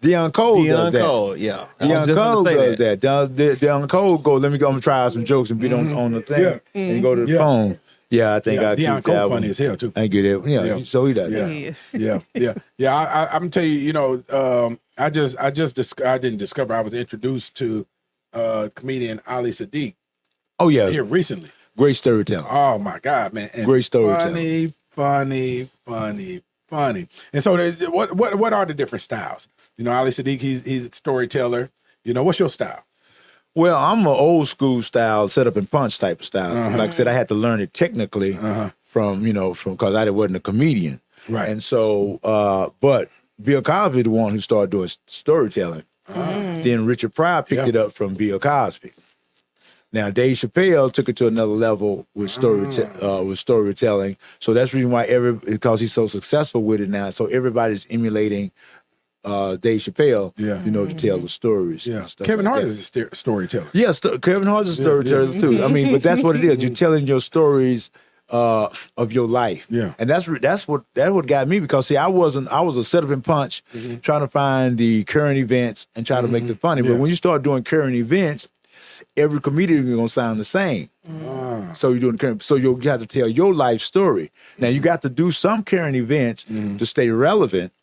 Deion Cole does that. Deion Cole does that. Deion Cole goes, I'm gonna try some jokes and be on the thing and go to the phone. Yeah, I think I keep Deion Cole funny as hell too. I get it. So he does. Yeah. I'm tell you, I didn't discover. I was introduced to comedian Ali Sadiq. Oh yeah, here recently. Great storyteller. Oh my God, man! And great storyteller. Funny. And so, what are the different styles? Ali Sadiq, he's a storyteller. What's your style? Well, I'm an old school style, set up and punch type of style. Like I said, I had to learn it technically from because I wasn't a comedian. Right. And so, but Bill Cosby, the one who started doing storytelling. Then Richard Pryor picked it up from Bill Cosby. Now, Dave Chappelle took it to another level with storytelling. So that's the reason why because he's so successful with it now. So everybody's emulating Dave Chappelle, to tell the stories. Yeah, Kevin Hart is a storyteller. Yes, Kevin Hart is a storyteller too. I mean, but that's what it is. You're telling your stories of your life. Yeah, and that's what got me because see, I was a set up and punch, trying to find the current events and try to make it funny. But when you start doing current events, every comedian is gonna sound the same. So you're doing current. So you have to tell your life story. Now you got to do some current events to stay relevant.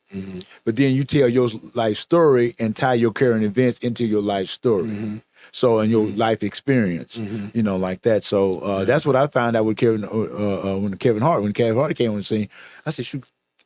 But then you tell your life story and tie your current events into your life story. So and your life experience, like that. So that's what I found out with Kevin when Kevin Hart came on the scene. I said, shoot.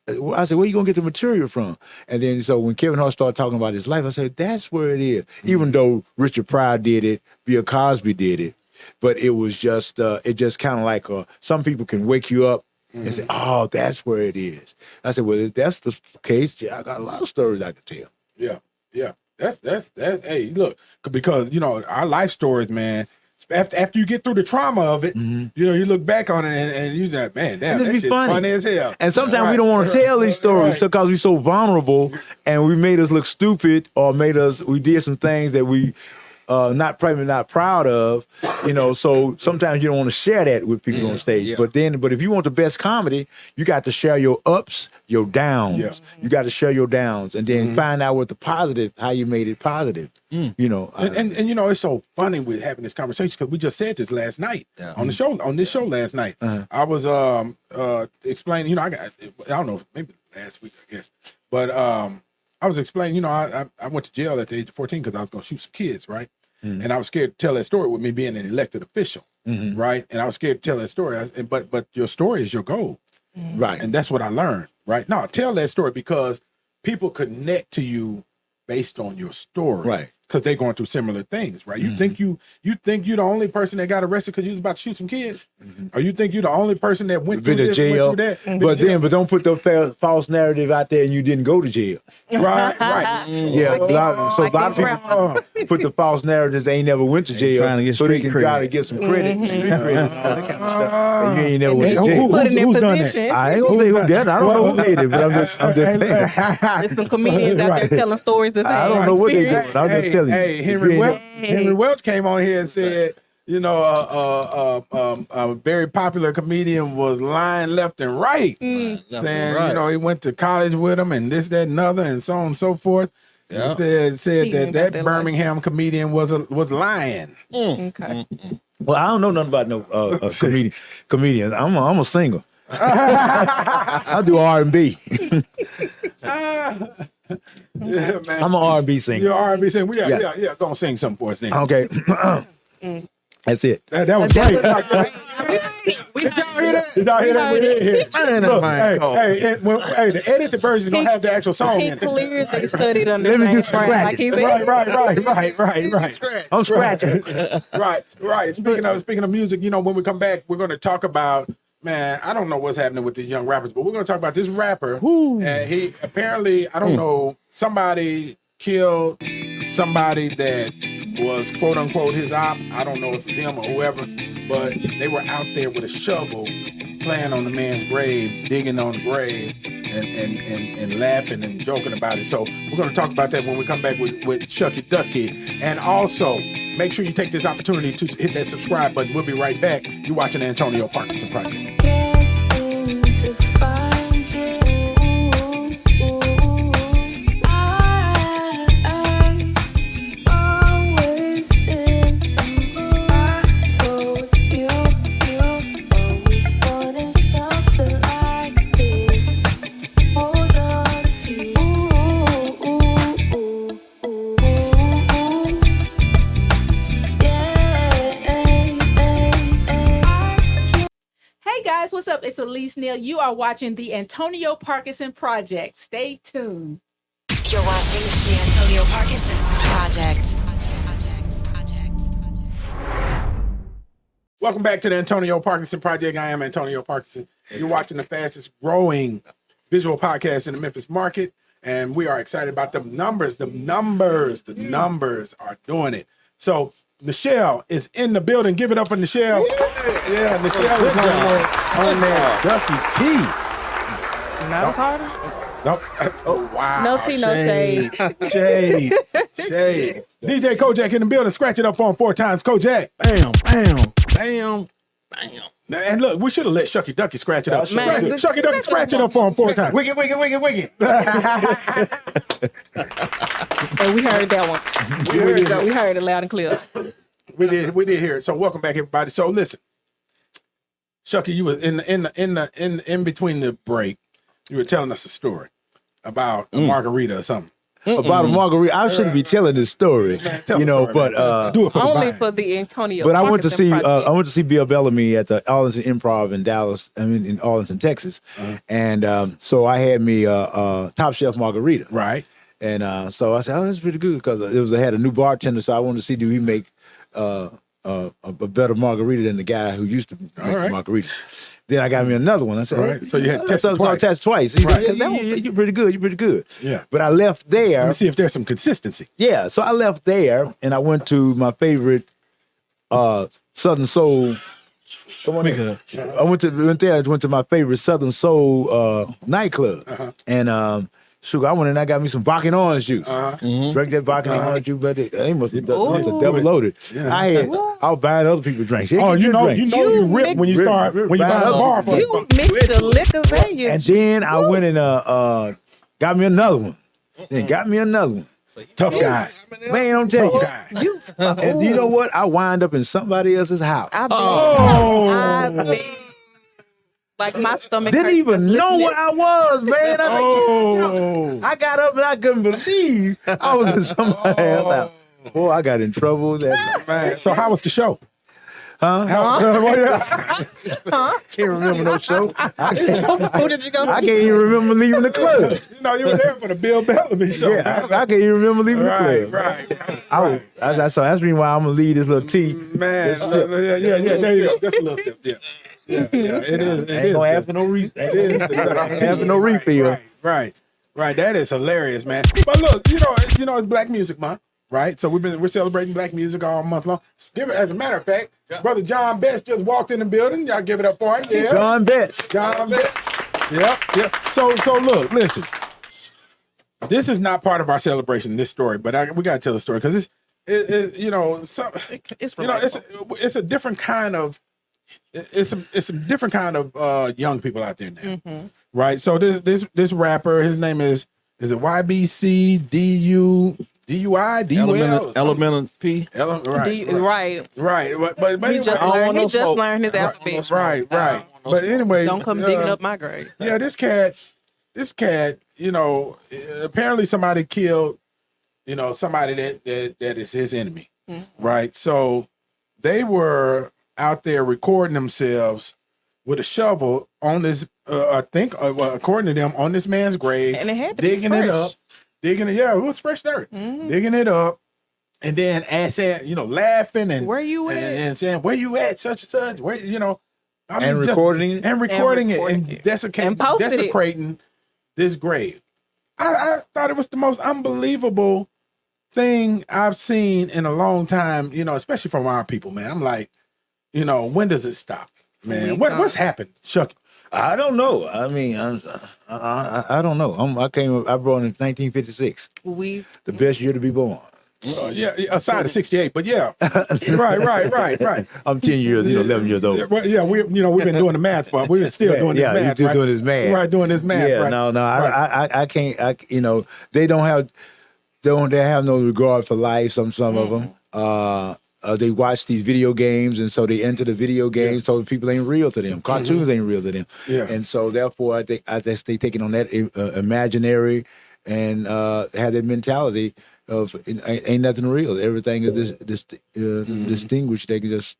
I said, where you gonna get the material from? And then so when Kevin Hart started talking about his life, I said, that's where it is. Even though Richard Pryor did it, Bill Cosby did it, but it was just kind of like some people can wake you up and say, oh, that's where it is. I said, well, if that's the case, I got a lot of stories I could tell. Yeah. That's hey, look, because our life stories, man. After you get through the trauma of it, you look back on it and you're like, man, damn, that shit's funny as hell. And sometimes we don't want to tell these stories because we're so vulnerable and we made us look stupid or we did some things that we probably not proud of, so sometimes you don't want to share that with people on stage. But if you want the best comedy, you got to share your ups, your downs. Yeah. You got to share your downs and then find out what the positive, how you made it positive. And it's so funny with having this conversation because we just said this last night on the show, on this show last night. I was explaining, I don't know, maybe last week, I guess, but I was explaining, I went to jail at the age of 14 because I was going to shoot some kids, right? And I was scared to tell that story with me being an elected official, right? And I was scared to tell that story. But your story is your goal, right? And that's what I learned, right? No, tell that story because people connect to you based on your story, right? Because they're going through similar things, right? You think you're the only person that got arrested because you was about to shoot some kids, or you think you're the only person that went through this, jail, went through that. But don't put the false narrative out there and you didn't go to jail. Right. Yeah, a lot of people put the false narratives. They ain't never went to jail, trying to get so they can try to get some credit, street credit, and all that kind of stuff. And you ain't never went to jail. Put in their Who's done position. I ain't gonna say who did. I don't know who made it, but I'm just saying. There's some comedians out there telling stories that they I don't know what they did. I'm just telling you. Hey, Henry Welch came on here and said, you know, a very popular comedian was lying left and right, saying, you know, he went to college with him and this, that, and other, and so on and so forth. Yeah. Said that Birmingham comedian was lying. Okay. Well, I don't know nothing about no comedians. I'm a singer. I do R&B. Yeah, man. I'm an R&B singer. You're R&B singer. Yeah. Gonna sing something for us then. Okay. That's it. That was great. Did y'all hear that? We didn't hear it. Man, Look, that man hey, the edited version is gonna have the actual song He in it. clearly studied under Let me James do Brown. scratch Like he's Right. I'm scratching. Right. Speaking of music, you know, when we come back, we're gonna talk about, man, I don't know what's happening with these young rappers, but we're gonna talk about this rapper. And he apparently, I don't know, somebody killed somebody that was quote unquote his op. I don't know if it's him or whoever, but they were out there with a shovel playing on the man's grave, digging on the grave, and laughing and joking about it. So we're going to talk about that when we come back with Shuckey Duckey. And also, make sure you take this opportunity to hit that subscribe button. We'll be right back. You're watching the Antonio Parkinson Project. Guessing to find you. Always in I told you always wanted something like this. Hold on to Hey guys, what's up? It's Elise Neal. You are watching the Antonio Parkinson Project. Stay tuned. You're watching the Antonio Parkinson Project. Welcome back to the Antonio Parkinson Project. I am Antonio Parkinson. You're watching the fastest growing visual podcast in the Memphis market, and we are excited about the numbers. The numbers are doing it. So Nichelle is in the building. Give it up for Nichelle. Yeah, Nichelle is on that Ducky T. Not as harder. Nope. Oh, wow. No tea, no shade. Shade. DJ Kojak in the building. Scratch it up for him 4 times. Kojak. Bam, bam, bam, bam. And look, we should have let Shuckey Duckey scratch it up. Man, Shuckey Duckey, scratch it up for him 4 times. Wicked. Hey, we heard that one. We heard it loud and clear. We did hear it. So welcome back, everybody. So listen, Shuckey, you were in between the break. You were telling us a story about a margarita or something. About a margarita. I shouldn't be telling this story, Tell you the know, story, but man. Do it for the Only vibe. for the Antonio. But I went to Parkinson see Project. Bill Bellamy at the Arlington Improv in Dallas. I mean, in Arlington, Texas, and so I had me Top Chef margarita, Right. and so I said, "Oh, that's pretty good," because I had a new bartender, so I wanted to see do he make a better margarita than the guy who used to make the margarita. Then I got me another one. I said, All right. So you had tested so I twice. tested twice. He Right. said, yeah, you're pretty good. You're pretty good. Yeah. But I left there. Let me see if there's some consistency. Yeah, so I left there and I went to my favorite Southern Soul. Come on in. I went to my favorite Southern Soul nightclub. And sugar, I went in and I got me some vodka and orange juice. Drank that vodka and orange juice, but they must have done double loaded. Yeah. I was buying other people's drinks. Oh, you know you rip mix- when you start when you buy a bar for You mix the liquors and you. And then I went and got me another one. Then got me another one. tough guy. Man, I'm telling you. You. And you know what? I wind up in somebody else's house. I bet. I bet. Like my stomach Didn't hurts even just know listening. where I was, man. I got up and I couldn't believe I was in somebody else's house. Boy, I got in trouble that Man. So how was the show? Huh? Huh? Can't remember no show. Who did you go see? I can't even remember leaving the club. You know, you were there for the Bill Bellamy show. Yeah, I can't even remember leaving the club. Right. So that's the reason why I'm gonna leave this little tea. Man, yeah, there you go. Just a little sip. Yeah, it is. It Ain't is. gonna have for no reason. It is. Ain't having no refill. Right. That is hilarious, man. But look, you know, it's Black Music Month, right? So we're celebrating Black music all month long. As a matter of fact, Brother John Best just walked in the building. Y'all give it up for him. Yeah. John Best. John Best. Yep. So look, listen. this is not part of our celebration. This story, but we got to tell the story because it's it's a different kind of it's a different kind of young people out there now, right? So this rapper, his name is it YBC DUI Elemental P. Right. But He just learned his alphabet. Right. But anyway, Don't come digging up my grave. Yeah, this cat, apparently somebody killed, somebody that is his enemy, right? So they were out there recording themselves with a shovel on this, according to them, on this man's grave, And it had to digging be it fresh. up, it was fresh dirt, digging it up, and then saying, laughing and Where you at? and saying, where you at, such and such, where, recording it. and recording it and And posted it. desecrating this grave. I thought it was the most unbelievable thing I've seen in a long time, especially from our people, man. I'm like, when does it stop, man? What's happened, Shuckey? I don't know. I mean, I don't know. I born in 1956, the best year to be born. Yeah, aside of 68, but yeah, right. I'm 10 years, 11 years old. Yeah, we've been doing the math, but we're still doing this math. Still doing this math. Right, doing this math. Yeah, right. no, Right. I can't. They don't have no regard for life. Some of them. They watch these video games, and so they enter the video games. So people ain't real to them. Cartoons ain't real to them. Yeah. And so therefore, I guess they taking on that imaginary and have that mentality of ain't nothing real. Everything is distinguished. They can just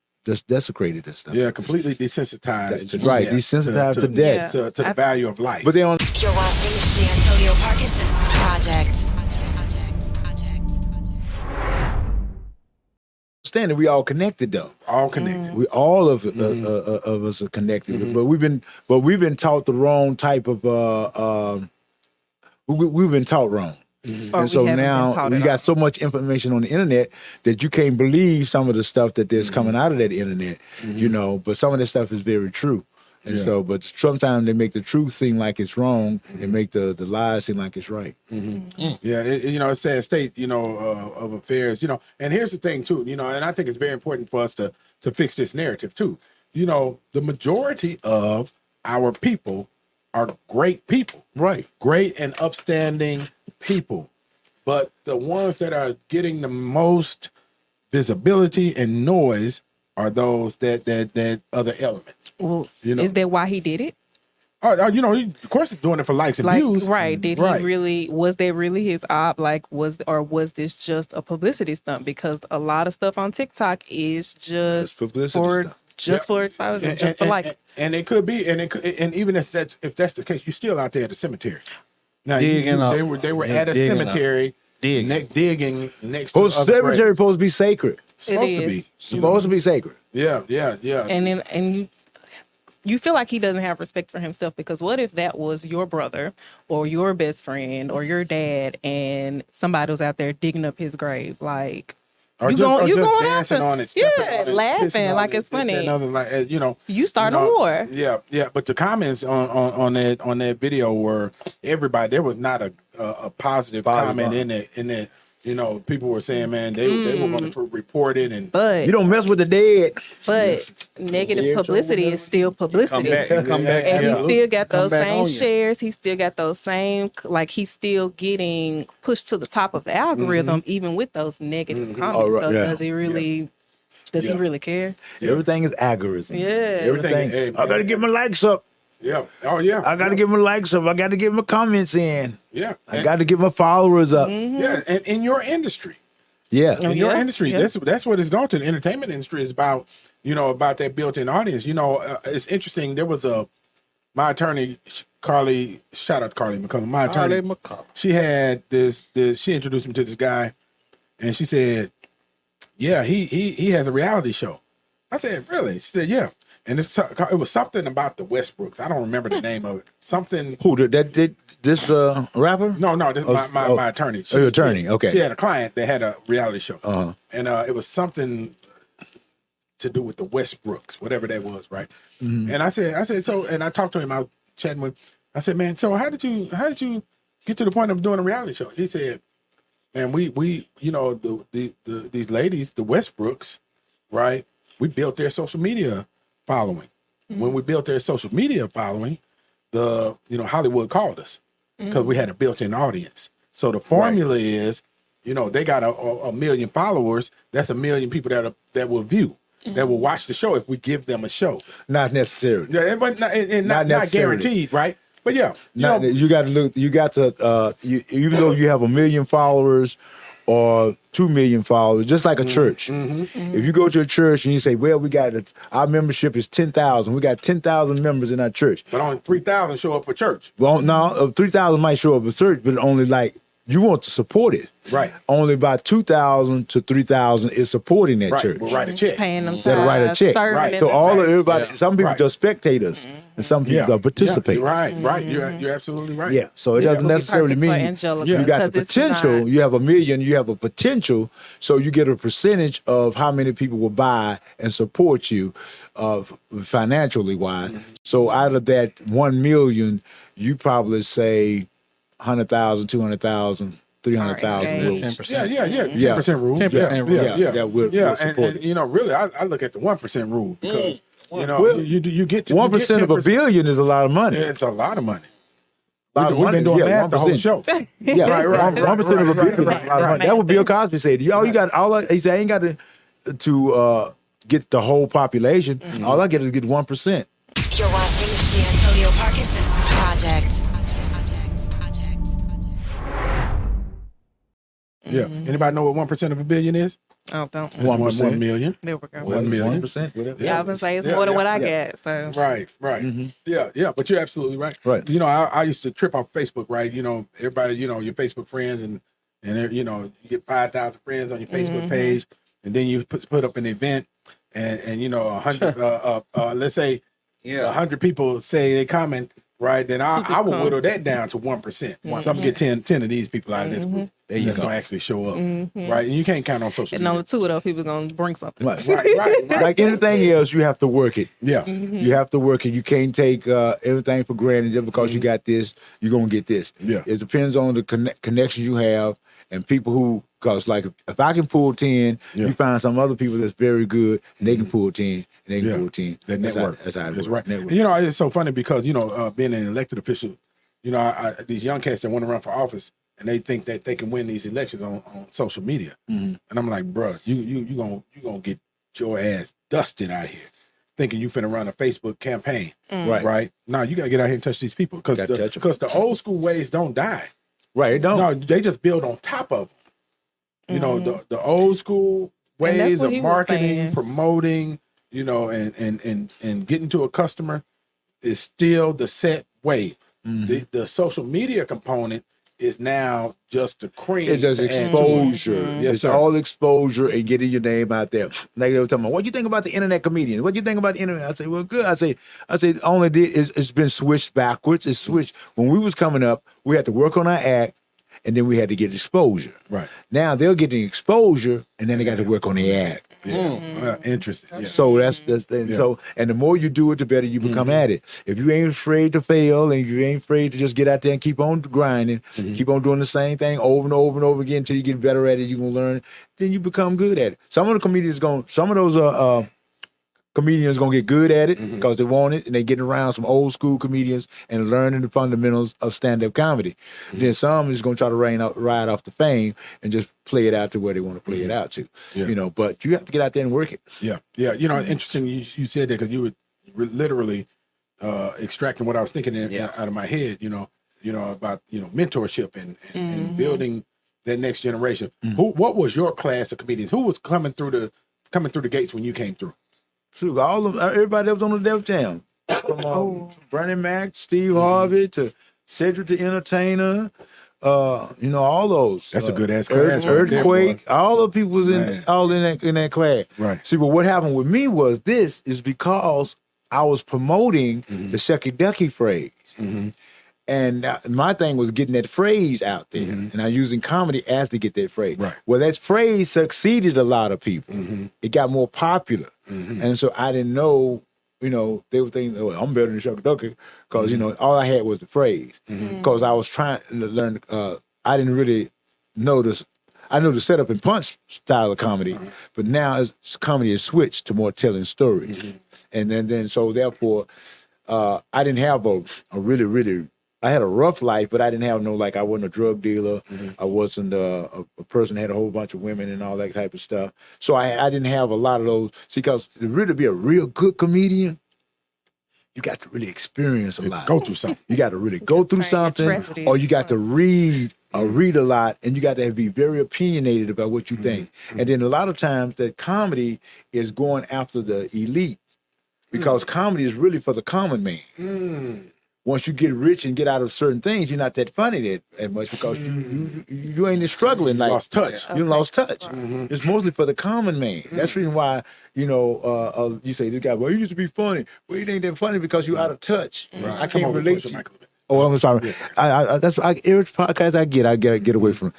desecrate it and stuff. Yeah, completely desensitized. Desensitized to death, to the value of life. But they on. You're watching the Antonio Parkinson Project. Understand that we all connected though. All connected. We all of us are connected, but we've been taught the wrong type of. We've been taught wrong. Or And so we haven't been now taught we at got all. so much information on the internet that you can't believe some of the stuff that there's coming out of that internet, but some of that stuff is very true. And so, but sometimes they make the truth seem like it's wrong and make the lies seem like it's right. Yeah, it's sad state, of affairs, and here's the thing too, and I think it's very important for us to fix this narrative too. The majority of our people are great people. Right. Great and upstanding people. But the ones that are getting the most visibility and noise are those that other element. Well, You know. is that why he did it? Of course, they're doing it for likes and views. Right. Did Right. he really, was that really his op? Was this just a publicity stunt? Because a lot of stuff on TikTok is just publicity for stunt. for exposure, just for likes. And it could be, and even if that's the case, you're still out there at the cemetery. Now, Digging up. they were at a Digging up. cemetery, digging next to Oh, other cemetery graves. supposed to be sacred. Supposed to is. be. Supposed to be sacred. Yeah. And you feel like he doesn't have respect for himself, because what if that was your brother or your best friend or your dad and somebody was out there digging up his grave? Like, Or you just, going dancing after, on it, stepping yeah, on it, laughing pissing on like it, it's this, that, funny. and other, like, You starting a war. Yeah. But the comments on that video were everybody. There was not a positive comment in it. People were saying, man, they were going to report it, and But You don't mess with the dead. negative publicity is still publicity. Come back. And he still got Come those back same on you. shares. He still got those same, he's still getting pushed to the top of the algorithm, even with those negative comments. Oh, right, So yeah. does he really? Does he really care? Everything is algorithm. Yeah. everything. Hey, I gotta get my likes up. Yeah. Oh yeah. I gotta get my likes up. I gotta get my comments in. Yeah. I gotta get my followers up. Yeah. And in your industry. Yeah. In your Yeah, industry, yeah. that's what it's going to. The entertainment industry is about, about that built-in audience. It's interesting. There was my attorney, Carly. Shout out to Carly McCullum. My attorney. She had this. She introduced me to this guy, and she said, "Yeah, he has a reality show." I said, "Really?" She said, "Yeah." And it was something about the Westbrooks. I don't remember the name of it. Something. Who did this rapper? No, this my attorney. Your attorney, okay. She had a client that had a reality show, Uh-huh. and it was something to do with the Westbrooks, whatever that was, right? And I said so, and I talked to him. I was chatting with. I said, man, so how did you get to the point of doing a reality show. He said, "Man, we you know these ladies, the Westbrooks, right? We built their social media following. When we built their social media following, Hollywood called us because we had a built-in audience. So the formula is, they got a million followers. That's a million people that will view." That will watch the show if we give them a show. Not necessarily. Yeah, but not guaranteed, right? But yeah, you got to look. You got to even though you have 1 million followers or 2 million followers, just like a church. If you go to a church and you say, "Well, our membership is 10,000. We got 10,000 members in our church," but only 3,000 show up for church. Well, no, 3,000 might show up for church, but only like you want to support it. Right. Only about 2,000 to 3,000 is supporting that church. We'll write a check. Paying them That'll write a check. Right. So everybody, Yeah. some people Right. are spectators and some people are participators. Right. You're absolutely right. Yeah. So it doesn't necessarily Perfect for mean Angelica, you got because the it's potential. not- You have 1 million. You have a potential. So you get a percentage of how many people will buy and support you, financially wise. So out of that 1 million, you probably say 100,000, 200,000, 300,000 Right. rules. 10%. Yeah. 10% rule. 10% rule. We'll support it. And really, I look at the 1% rule because Well, you get to 1% of a billion is a lot of money. It's a lot of money. A lot of We've money. been doing Yeah, math the whole 1%. show. Yeah, Right. 1% of a billion is a lot of money. That what Bill Cosby said. He said, I ain't got to get the whole population. All I get is get 1%. You're watching the Antonio Parkinson Project. Yeah. Anybody know what 1% of a billion is? Oh, don't. It's 1 million. There we go. 1 million. 1%, whatever. Yeah, I was gonna say it's Yeah, more than yeah, what I yeah. get. So Right. Yeah. But you're absolutely right. Right. I used to trip off Facebook, right? Everybody, your Facebook friends and you get 5,000 friends on your Facebook page, and then you put up an event, and 100, let's say, 100 people say they comment, right? Then I will whittle that down to 1%. So I'm gonna get 10 of these people out of this group. That's gonna actually show up, right? And you can't count on social and media. only 2 of those people gonna bring something. Right. Like anything else, you have to work it. Yeah. You have to work it. You can't take everything for granted just because you got this, you're going to get this. Yeah. It depends on the connections you have and people who, because like if I can pull 10, you find some other people that's very good and they can pull 10 and they can pull 10. That That's network. That's how it That's works. right. Network. It's so funny because being an elected official, these young cats that want to run for office and they think that they can win these elections on social media, and I'm like, bro, you gonna get your ass dusted out here, thinking you finna run a Facebook campaign, right? No, you gotta get out here and touch these people because Gotta touch 'em. the old school ways don't die. Right, it don't. No, they just build on top of them. The old school ways what of he was marketing, saying. promoting, and getting to a customer is still the set way. The social media component is now just the cream. It's just to add to it. exposure. Yes, It's sir. all exposure and getting your name out there. Like they were talking about, what do you think about the internet comedians? What do you think about the internet? I say, well, good. I say, it's been switched backwards. It's switched. When we was coming up, we had to work on our act, and then we had to get exposure. Right. Now they're getting exposure, and then they got to work on the act. Interesting. Yeah. So that's so, and the more you do it, the better you become at it. If you ain't afraid to fail, and you ain't afraid to just get out there and keep on grinding, keep on doing the same thing over and over and over again until you get better at it, you're gonna learn. Then you become good at it. Some of those comedians gonna get good at it because they want it, and they getting around some old school comedians and learning the fundamentals of stand-up comedy. Then some is gonna try to ride off the fame and just play it out to where they want to play it out to. Yeah. But you have to get out there and work it. Yeah. Interesting. You said that because you were literally extracting what I was thinking out of my head. About mentorship and building that next generation. What was your class of comedians? Who was coming through the gates when you came through? Shoot, everybody that was on the Def Jam, from Bernie Mac, Steve Harvey to Cedric the Entertainer, all those. That's a good ass class. right there, Earthquake, boy. all the people was in Man. in that class. Right. See, but what happened with me was because I was promoting the Shuckey Duckey phrase. And my thing was getting that phrase out there, and I'm using comedy as to get that phrase. Right. Well, that phrase succeeded a lot of people. It got more popular, and so I didn't know they would think, oh, I'm better than Shuckey Duckey because, all I had was the phrase. Because I was trying to learn, I didn't really know this. I know the setup and punch style of comedy, but now comedy has switched to more telling stories. And then so therefore, I didn't have a really, I had a rough life, but I didn't have I wasn't a drug dealer. I wasn't a person that had a whole bunch of women and all that type of stuff. So I didn't have a lot of those. See, because to really be a real good comedian, you got to really experience a lot. Go through something. You got to really go through something, or you got to read a lot, and you got to be very opinionated about what you think. And then a lot of times that comedy is going after the elite because comedy is really for the common man. Once you get rich and get out of certain things, you're not that funny that much because you ain't struggling like lost touch. You lost touch. It's mostly for the common man. That's the reason why you say this guy, well, he used to be funny. Well, he ain't that funny because you're out of touch. I can't relate to you. Oh, I'm sorry. Yeah. That's every podcast I get away from.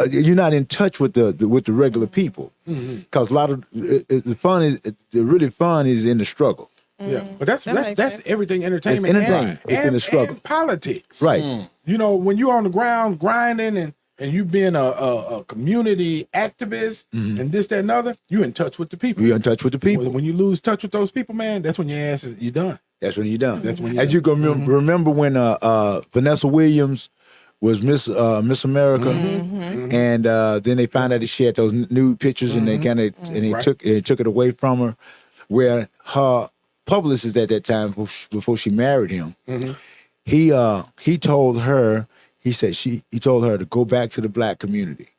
You're not in touch with the regular people because a lot of the really fun is in the struggle. Yeah, but that's everything entertainment. It's entertainment. It's in the struggle. And politics, right? When you're on the ground grinding and you being a community activist and this, that, and other, you in touch with the people. You're in touch with the people. When you lose touch with those people, man, that's when your ass is you're done. That's when you're done. That's when you're As you go remember when Vanessa Williams was Miss America, and then they found out that she had those nude pictures, and they kind of took it away from her, where her publicist at that time before she married him, he told her, he told her to go back to the black community.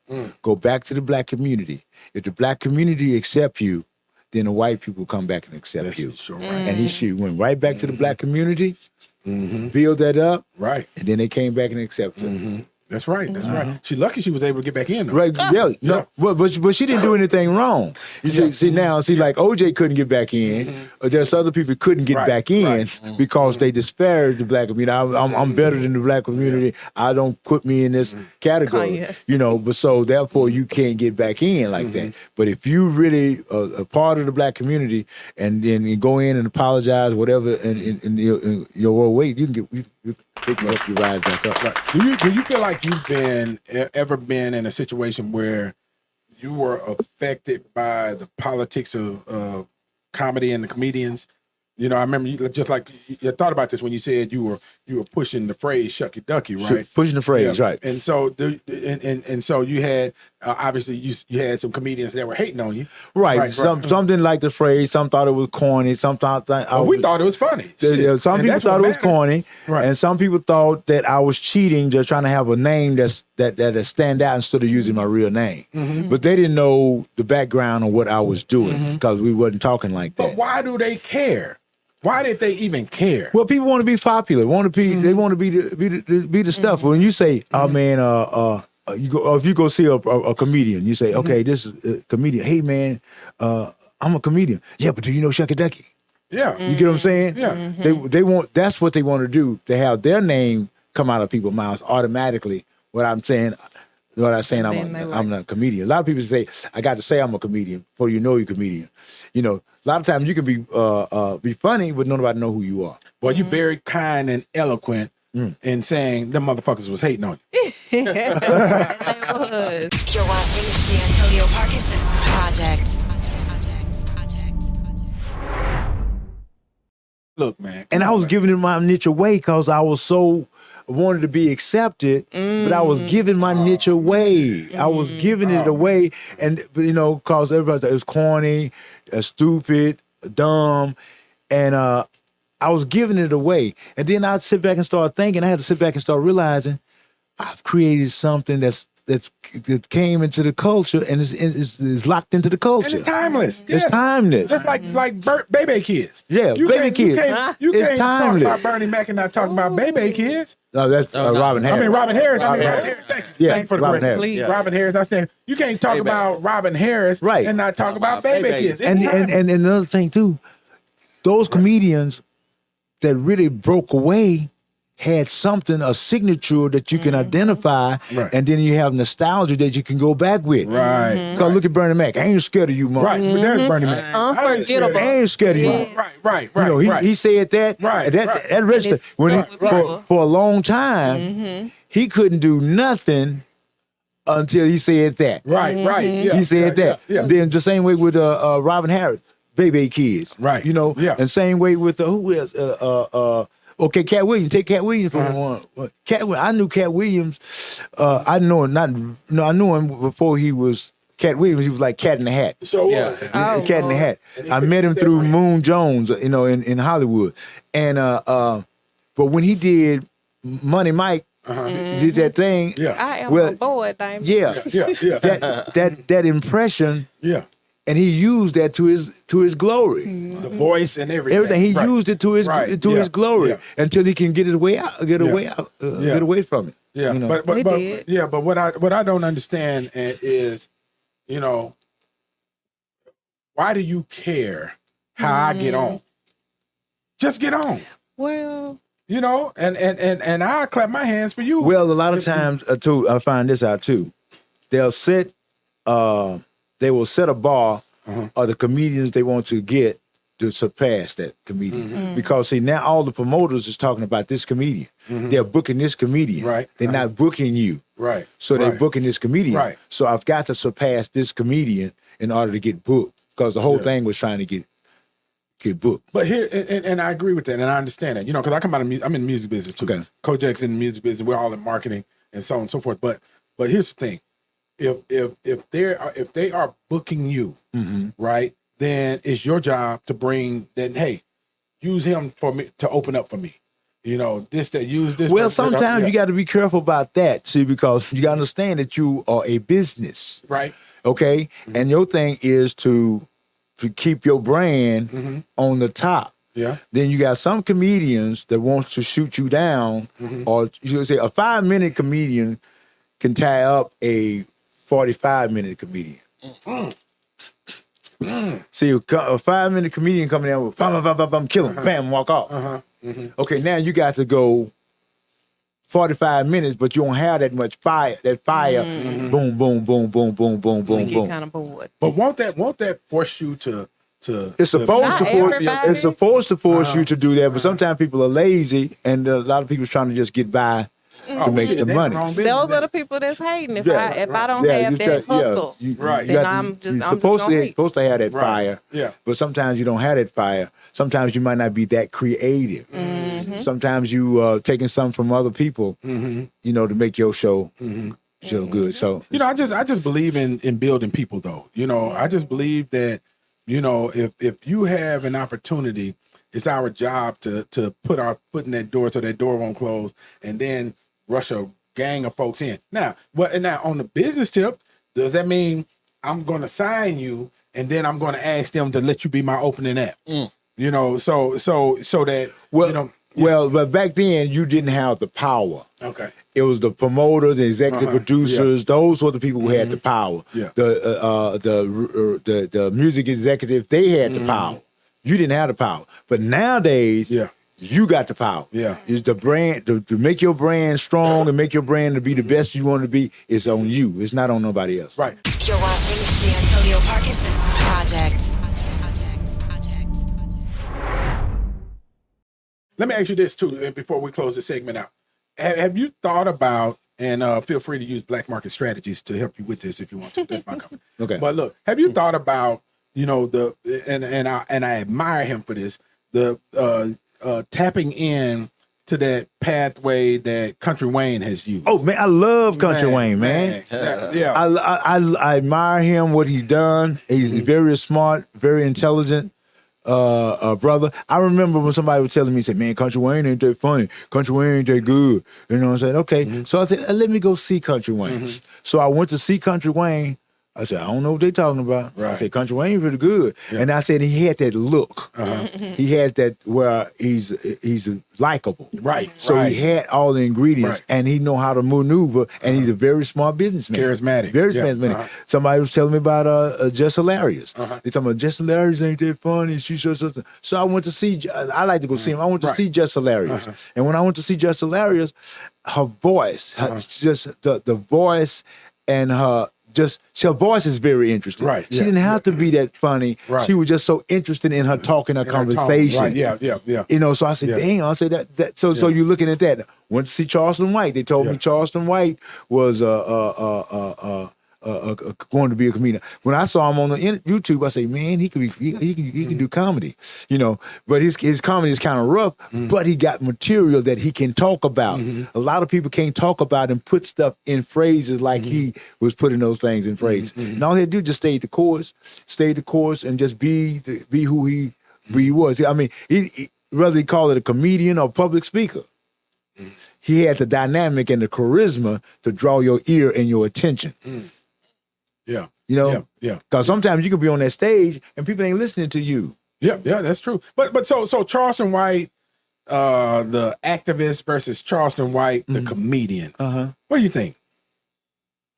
Go back to the black community. If the black community accept you, then the white people come back and accept you. Sure, right. And she went right back to the black community, build that up, right, and then they came back and accepted her. That's right. That's right. She lucky she was able to get back in. Though. Right. Yeah. No. But she didn't do anything wrong. You see now. Like OJ couldn't get back in. There's other people couldn't get back in because they disparaged the black community. I'm better than the black community. I don't put me in this category. But so therefore you can't get back in like that. But if you really a part of the black community and then you go in and apologize, whatever, in your way, you can get. They can help you rise back up. Right. Do you feel like you've ever been in a situation where you were affected by the politics of comedy and the comedians? I remember you thought about this when you said you were pushing the phrase "Shuckey Duckey," right? Pushing the phrase, right? And so, and so you had obviously you had some comedians that were hating on you, right? Some didn't like the phrase. Some thought it was corny. Some thought we thought it was funny. Some people thought it was corny, and some people thought that I was cheating, just trying to have a name that stand out instead of using my real name. But they didn't know the background of what I was doing because we wasn't talking like that. But why do they care? Why did they even care? Well, people want to be popular. They want to be the stuff. When you say, "Oh man," if you go see a comedian, you say, "Okay, this is a comedian. Hey man, I'm a comedian." Yeah, but do you know Shuckey Duckey? Yeah, you get what I'm saying? Yeah, they want. That's what they want to do. To have their name come out of people's mouths automatically. I'm saying I'm a comedian. A lot of people say, I got to say I'm a comedian before you know you're a comedian. A lot of times you can be funny, but nobody know who you are. Well, you're very kind and eloquent in saying them motherfuckers was hating on you. You're watching the Antonio Parkinson Project. Look, man. And I was giving it my niche away because I was so wanted to be accepted, but I was giving my niche away. I was giving it away, and because everybody thought it was corny, stupid, dumb, and I was giving it away. And then I'd sit back and start thinking. I had to sit back and start realizing I've created something that came into the culture and is locked into the culture. And it's timeless. It's timeless. That's like Baby Kids. Yeah, Baby Kids. You it's can't timeless. talk about Bernie Mac and not talk about Baby Kids. No, that's Robin Harris. Robin Harris. Robin Harris. Thank you. Yeah, Thank you for the Robin correction. Harris. Yeah. Robin Harris. I stand. You can't talk about Robin Harris and not talk about Baby Kids. And another thing too, those comedians that really broke away had something, a signature that you can identify, and then you have nostalgia that you can go back with. Right. Because look at Bernie Mac. I ain't scared of you, mom. Right. But there's Bernie Mac. Unforgettable. I ain't scared of you. Right. right. You know, he said that. Right, That right. that registered It's when he, stuck with people. for a long time. He couldn't do nothing until he said that. Right. Yeah, He said that. Yeah. Then the same way with Robin Harris, Baby Kids. Right. You know. Yeah. And same way with who else? Okay, Cat Williams. Take Cat Williams for one. I knew Cat Williams. I knew him before he was Cat Williams. He was like Cat in the Hat. So Yeah. Oh, Cat in the Lord. Hat. he I could met him keep that through brand. Moon Jones, you know, in Hollywood. And but when he did Money Mike, did that thing. Yeah. I am Well, on board, Dame. Yeah. Yeah. That impression, Yeah. and he used that to his glory. The voice and everything. Everything he Right. used it to his Right. to Yeah. his glory Yeah. until he can get it away out, get away from it. Yeah, you know? but We did. yeah, but what I don't understand is, you know, why do you care how I get on? Just get on, Well, you know, and I clap my hands for you. Well, a lot of times too, I find this out too. They will set a bar of the comedians they want to get to surpass that comedian. Because see, now all the promoters is talking about this comedian. They're booking this comedian. Right. They're not booking you. right. So they're right. booking this comedian. Right. So I've got to surpass this comedian in order to get booked. Because the whole Yeah. thing was trying to get booked. But here, and I agree with that, and I understand that, you know, because I come out of I'm in the music business too. Okay. Kojak's in the music business. We're all in marketing and so on and so forth. But here's the thing: if they are booking you, right, then it's your job to bring that. Hey, use him for me to open up for me. You know, use this. Well, person. sometimes Yeah. you got to be careful about that. See, because you got to understand that you are a business. right. Okay, and your thing is to keep your brand on the top. Yeah. Then you got some comedians that wants to shoot you down, or you would say a 5-minute comedian can tie up a 45-minute comedian. See, a 5-minute comedian coming down with bam, bam, bam, bam, kill him, bam, walk off. Okay, now you got to go 45 minutes, but you don't have that much fire. That fire, boom, boom, boom, boom, boom, boom, we boom, get boom. kind of bored. But won't that force you to? It's supposed to Not force. everybody. It's supposed to force you to do that, but sometimes people are lazy, and a lot of people trying to just get by to make some money. Those are the people that's hating. If Yeah, I don't Yeah, have you that try- yeah, hustle, Right. you then got to- I'm you're just supposed gonna to reap. supposed to have that Right. fire. Yeah. But sometimes you don't have that fire. Sometimes you might not be that creative. Sometimes you taking something from other people, you know, to make your show show good. So You know, I just believe in building people, though. You know, I just believe that, you know, if you have an opportunity, it's our job to put our foot in that door so that door won't close, and then rush a gang of folks in. Now, now on the business tip, does that mean I'm going to sign you and then I'm going to ask them to let you be my opening act? You know, so that you know. well, but back then you didn't have the power. Okay. It was the promoters, the executive producers. Those were the people who had the power. Yeah. The music executive, they had the power. You didn't have the power. But nowadays, you got the power. Yeah. It's the brand to make your brand strong and make your brand to be the best you want to be. It's on you. It's not on nobody else. Right. You're watching the Antonio Parkinson Project. Let me ask you this too, before we close this segment out. Have you thought about, and feel free to use Black Market Strategies to help you with this if you want to. That's my company. Okay. But look, have you thought about, you know, and I admire him for this, the tapping in to that pathway that Country Wayne has used? Oh man, I love Country Wayne, man. Yeah. I admire him, what he done. He's very smart, very intelligent brother. I remember when somebody was telling me, said, man, Country Wayne ain't that funny. Country Wayne ain't that good. You know what I'm saying? Okay. So I said, let me go see Country Wayne. So I went to see Country Wayne. I said, I don't know what they talking about. I Right. said, Country Wayne pretty good. And I said, he had that look. He has that where he's likable. Right. So right. he had all the ingredients, Right. and he know how to maneuver, and he's a very smart businessman. Charismatic. Very Yeah. charismatic. Somebody was telling me about Jess Hilarious. They talking about Jess Hilarious ain't that funny. She's just so I went to see. I like to go see him. I went to Right. see Jess Hilarious, and when I went to see Jess Hilarious, her voice, just the voice and her her voice is very interesting. Right, She yeah, didn't have to be that funny. Right. She was just so interested in her talking, her In her tone. conversation. Right, yeah. You know, so I said, Yeah. damn, I said that. So you're looking at that. Went to see Charleston White. They told me Charleston White was going to be a comedian. When I saw him on the YouTube, I say, man, he can do comedy, you know. But his comedy is kind of rough, but he got material that he can talk about. A lot of people can't talk about and put stuff in phrases like he was putting those things in phrases. And all he had to do just stay the course, and just be who he was. I mean, he whether he call it a comedian or public speaker. He had the dynamic and the charisma to draw your ear and your attention. Yeah. You know? Yeah. Because sometimes you can be on that stage and people ain't listening to you. Yeah, that's true. But so Charleston White, the activist versus Charleston White, the comedian. What do you think?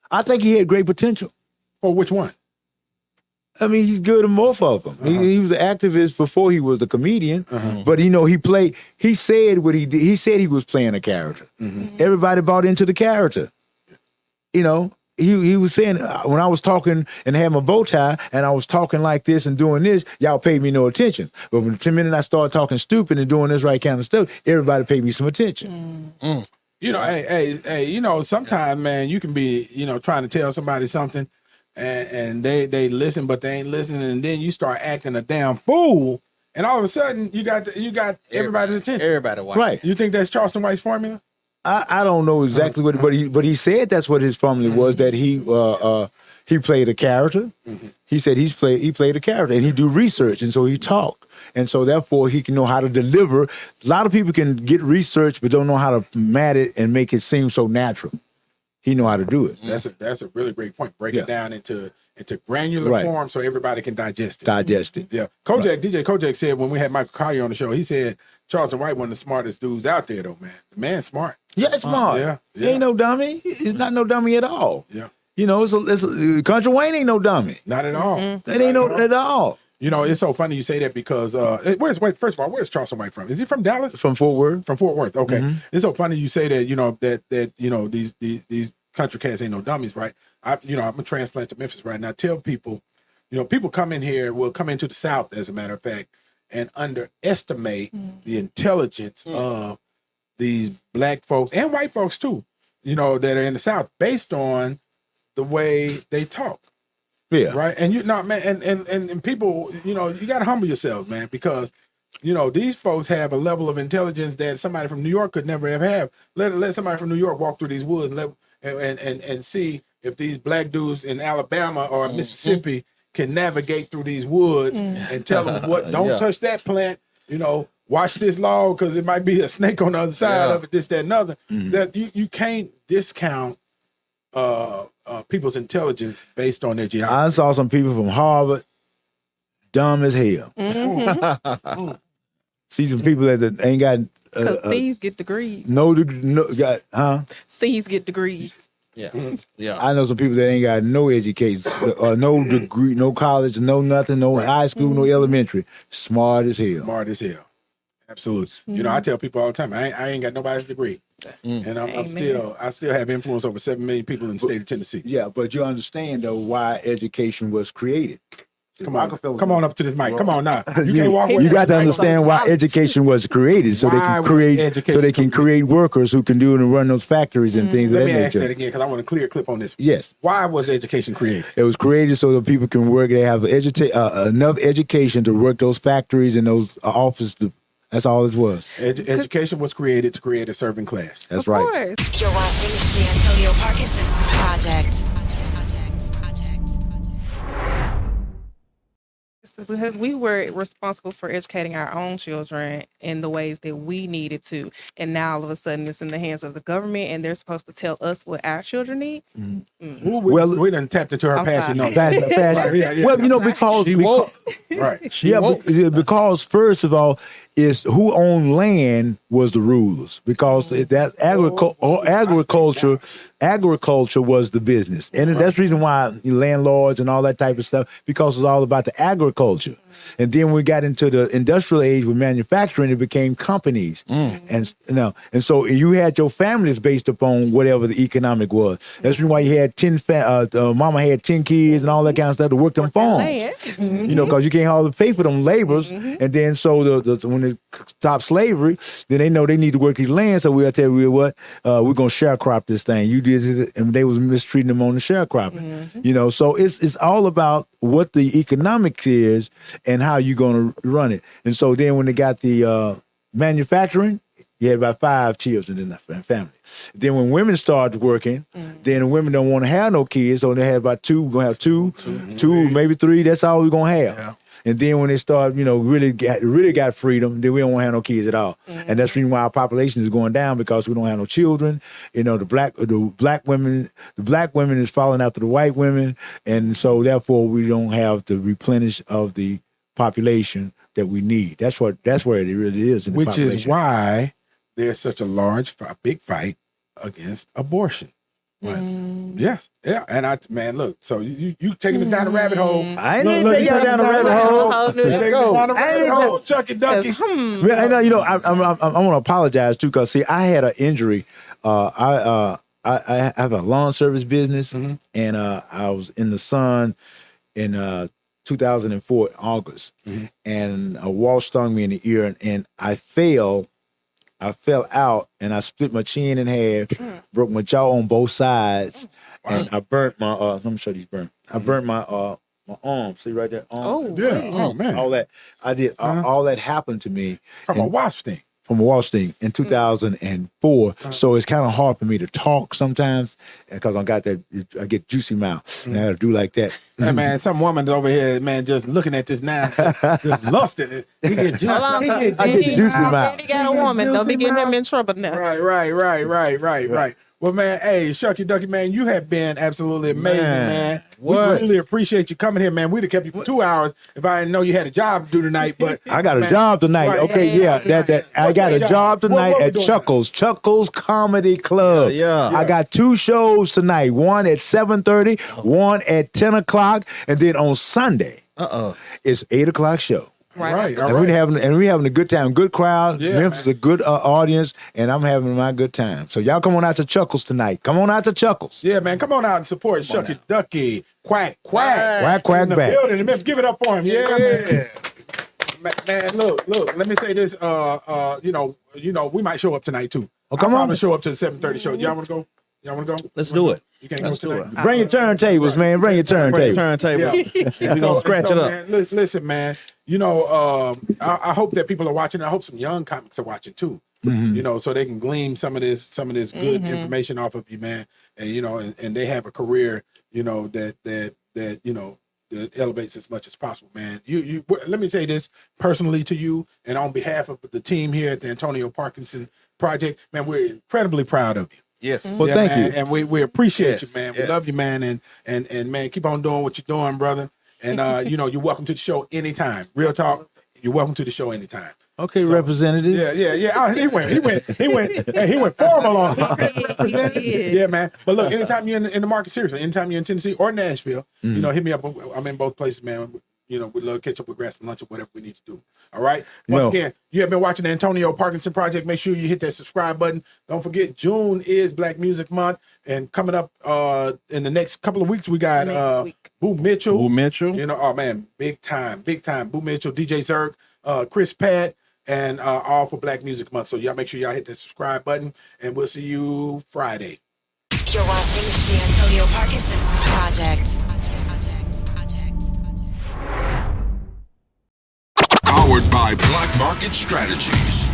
I think he had great potential. For which one? I mean, he's good in both of them. He was an activist before he was the comedian, but you know, he said what he did. He said he was playing a character. Everybody bought into the character. You know, he was saying, when I was talking and had my bow tie and I was talking like this and doing this, y'all paid me no attention. But when the minute I started talking stupid and doing this right kind of stuff, everybody paid me some attention. You know, hey, you know, sometimes, man, you can be, you know, trying to tell somebody something and they listen, but they ain't listening, and then you start acting a damn fool, and all of a sudden you got everybody's attention. Everybody watch. Right. You think that's Charleston White's formula? I don't know exactly what, but he said that's what his formula was, that he played a character. He said he played a character, and he do research, and so he talk, and so therefore he can know how to deliver. A lot of people can get research but don't know how to mat it and make it seem so natural. He know how to do it. That's a really great point. Break it down into granular form so everybody can digest it. Yeah. DJ Kojak said when we had Michael Collier on the show, he said Charleston White one of the smartest dudes out there though, man. The man's smart. Yeah, it's smart. Yeah. He ain't no dummy. He's not no dummy at all. Yeah. You know, it's Country Wayne ain't no dummy. Not at all. That ain't no at all. You know, it's so funny you say that because first of all, where's Charleston White from? Is he from Dallas? From Fort Worth. From Fort Worth. Okay. It's so funny you say that, you know, that you know, these country cats ain't no dummies, right? I'm a transplant to Memphis right now. I tell people, you know, people come into the South, as a matter of fact, and underestimate the intelligence of these black folks and white folks too, you know, that are in the South based on the way they talk. Yeah. Right. And you know, man, and people, you know, you gotta humble yourselves, man, because you know, these folks have a level of intelligence that somebody from New York could never have. Let somebody from New York walk through these woods and see if these black dudes in Alabama or Mississippi can navigate through these woods and tell them don't touch that plant, you know, watch this log because it might be a snake on the other side of it, this, that, and other. That you can't discount people's intelligence based on their geography. I saw some people from Harvard, dumb as hell. See some people that ain't got Because C's get degrees. C's get degrees. Yeah. I know some people that ain't got no education, no degree, no college, no nothing, no high school, no elementary. Smart as hell. Smart as hell. Absolutely. You know, I tell people all the time, I ain't got nobody's degree. And I still have influence over 7 million people in the state of Tennessee. Yeah, but you understand though why education was created. Come on up to this mic. Come on now. You can't walk away. You got to understand why education was created, so they can create workers who can do and run those factories and things. Let me ask that again because I want a clear clip on this. Yes. Why was education created? It was created so that people can work. They have enough education to work those factories and those offices. That's all it was. Education was created to create a serving class. That's Of right. course. You're watching the Antonio Parkinson Project. Because we were responsible for educating our own children in the ways that we needed to. And now all of a sudden it's in the hands of the government and they're supposed to tell us what our children need. We done tapped into her passion. sorry. No. Fashion. Right, yeah. Well, you know, because Right. Because first of all, is who owned land was the rulers, because that agriculture was the business, and that's the reason why landlords and all that type of stuff, because it's all about the agriculture. And then we got into the industrial age with manufacturing, it became companies, and so you had your families based upon whatever the economic was. That's the reason why you had mama had 10 kids and all that kind of stuff to work them farms. You know, because you can't hardly pay for them laborers, and then so when they stop slavery, then they know they need to work these lands. So we'll tell you what, we're gonna sharecrop this thing. You did it, and they was mistreating them on the sharecropping. You know, so it's all about what the economics is and how you gonna run it. And so then when they got the manufacturing, you had about 5 children in the family. Then when women started working, then the women don't want to have no kids, so they had about 2. We're gonna have two, maybe 3. That's all we're gonna have. Yeah. And then when they start, really got freedom, then we don't want to have no kids at all. And that's the reason why our population is going down, because we don't have no children. You know, the black women is falling after the white women, and so therefore we don't have the replenish of the population that we need. That's where it really is. In the Which is population. why there's such a big fight against abortion. Right. Yes. Yeah. And look, so you taking us down the rabbit hole. I ain't taking you down the rabbit hole. Shuckey Duckey. I want to apologize too, because see, I had an injury. I have a lawn service business, and I was in the sun in 2004 August, and a wasp stung me in the ear, and I fell out, and I split my chin in half, broke my jaw on both sides, and I burnt my. Let me show these burn. I burnt my arm. See right there. Arm. Oh yeah. Oh man. All that I did. All that happened to me from a wasp sting. From a wasp sting in 2004. So it's kind of hard for me to talk sometimes, because I get juicy mouth. And I have to do like that. Hey man, some woman's over here, man, just looking at this now, just lusting. He get juicy. I get juicy mouth. He got a woman. Don't be getting him in trouble now. Right. Well, man, hey, Shuckey Duckey, man, you have been absolutely amazing, man. We really appreciate you coming here, man. We'd have kept you for 2 hours if I didn't know you had a job to do tonight. But I got a job tonight. Right. Okay, yeah. I got a job tonight at Chuckles Comedy Club. Yeah. I got 2 shows tonight. One at 7:30, one at 10 o'clock, and then on Sunday, it's 8 o'clock show. Right. And we're having a good time, good crowd. Yeah, Memphis is a good audience, and I'm having my good time. So y'all come on out to Chuckles tonight. Come on out to Chuckles. Yeah, man, come on out and support Shuckey Duckey, Quack, Quack in the back. building. Give it up for him. Yeah, man. Look. Let me say this. We might show up tonight too. Oh, come I'll on. probably show up to the 7:30 show. Y'all want to go? Let's do it. You can't go tonight. Bring your turntables, man. Bring your turntables. Turntable. Yeah. We're gonna scratch it up. Man, listen, man. I hope that people are watching. I hope some young comics are watching too. So they can glean some of this good information off of you, man. And and they have a career, that elevates as much as possible, man. You let me say this personally to you, and on behalf of the team here at the Antonio Parkinson Project, man, we're incredibly proud of you. Yes. Well, thank you. And we appreciate you, man. We yes. love you, man. And man, keep on doing what you're doing, brother. And you're welcome to the show anytime. Real talk, you're welcome to the show anytime. Okay, representative. Yeah. Oh, he went formal on it. Representative. Yeah, man. But look, anytime you're in the market, seriously, anytime you're in Tennessee or Nashville, hit me up. I'm in both places, man. We'd love to catch up with grass and lunch or whatever we need to do. All right. Once again, you have been watching the Antonio Parkinson Project. Make sure you hit that subscribe button. Don't forget, June is Black Music Month, and coming up in the next couple of weeks, we got Boo Mitchell. Oh man, big time. Boo Mitchell, DJ Zerk, Chris Pat, and all for Black Music Month. So y'all make sure y'all hit that subscribe button, and we'll see you Friday. You're watching the Antonio Parkinson Project. Powered by Black Market Strategies.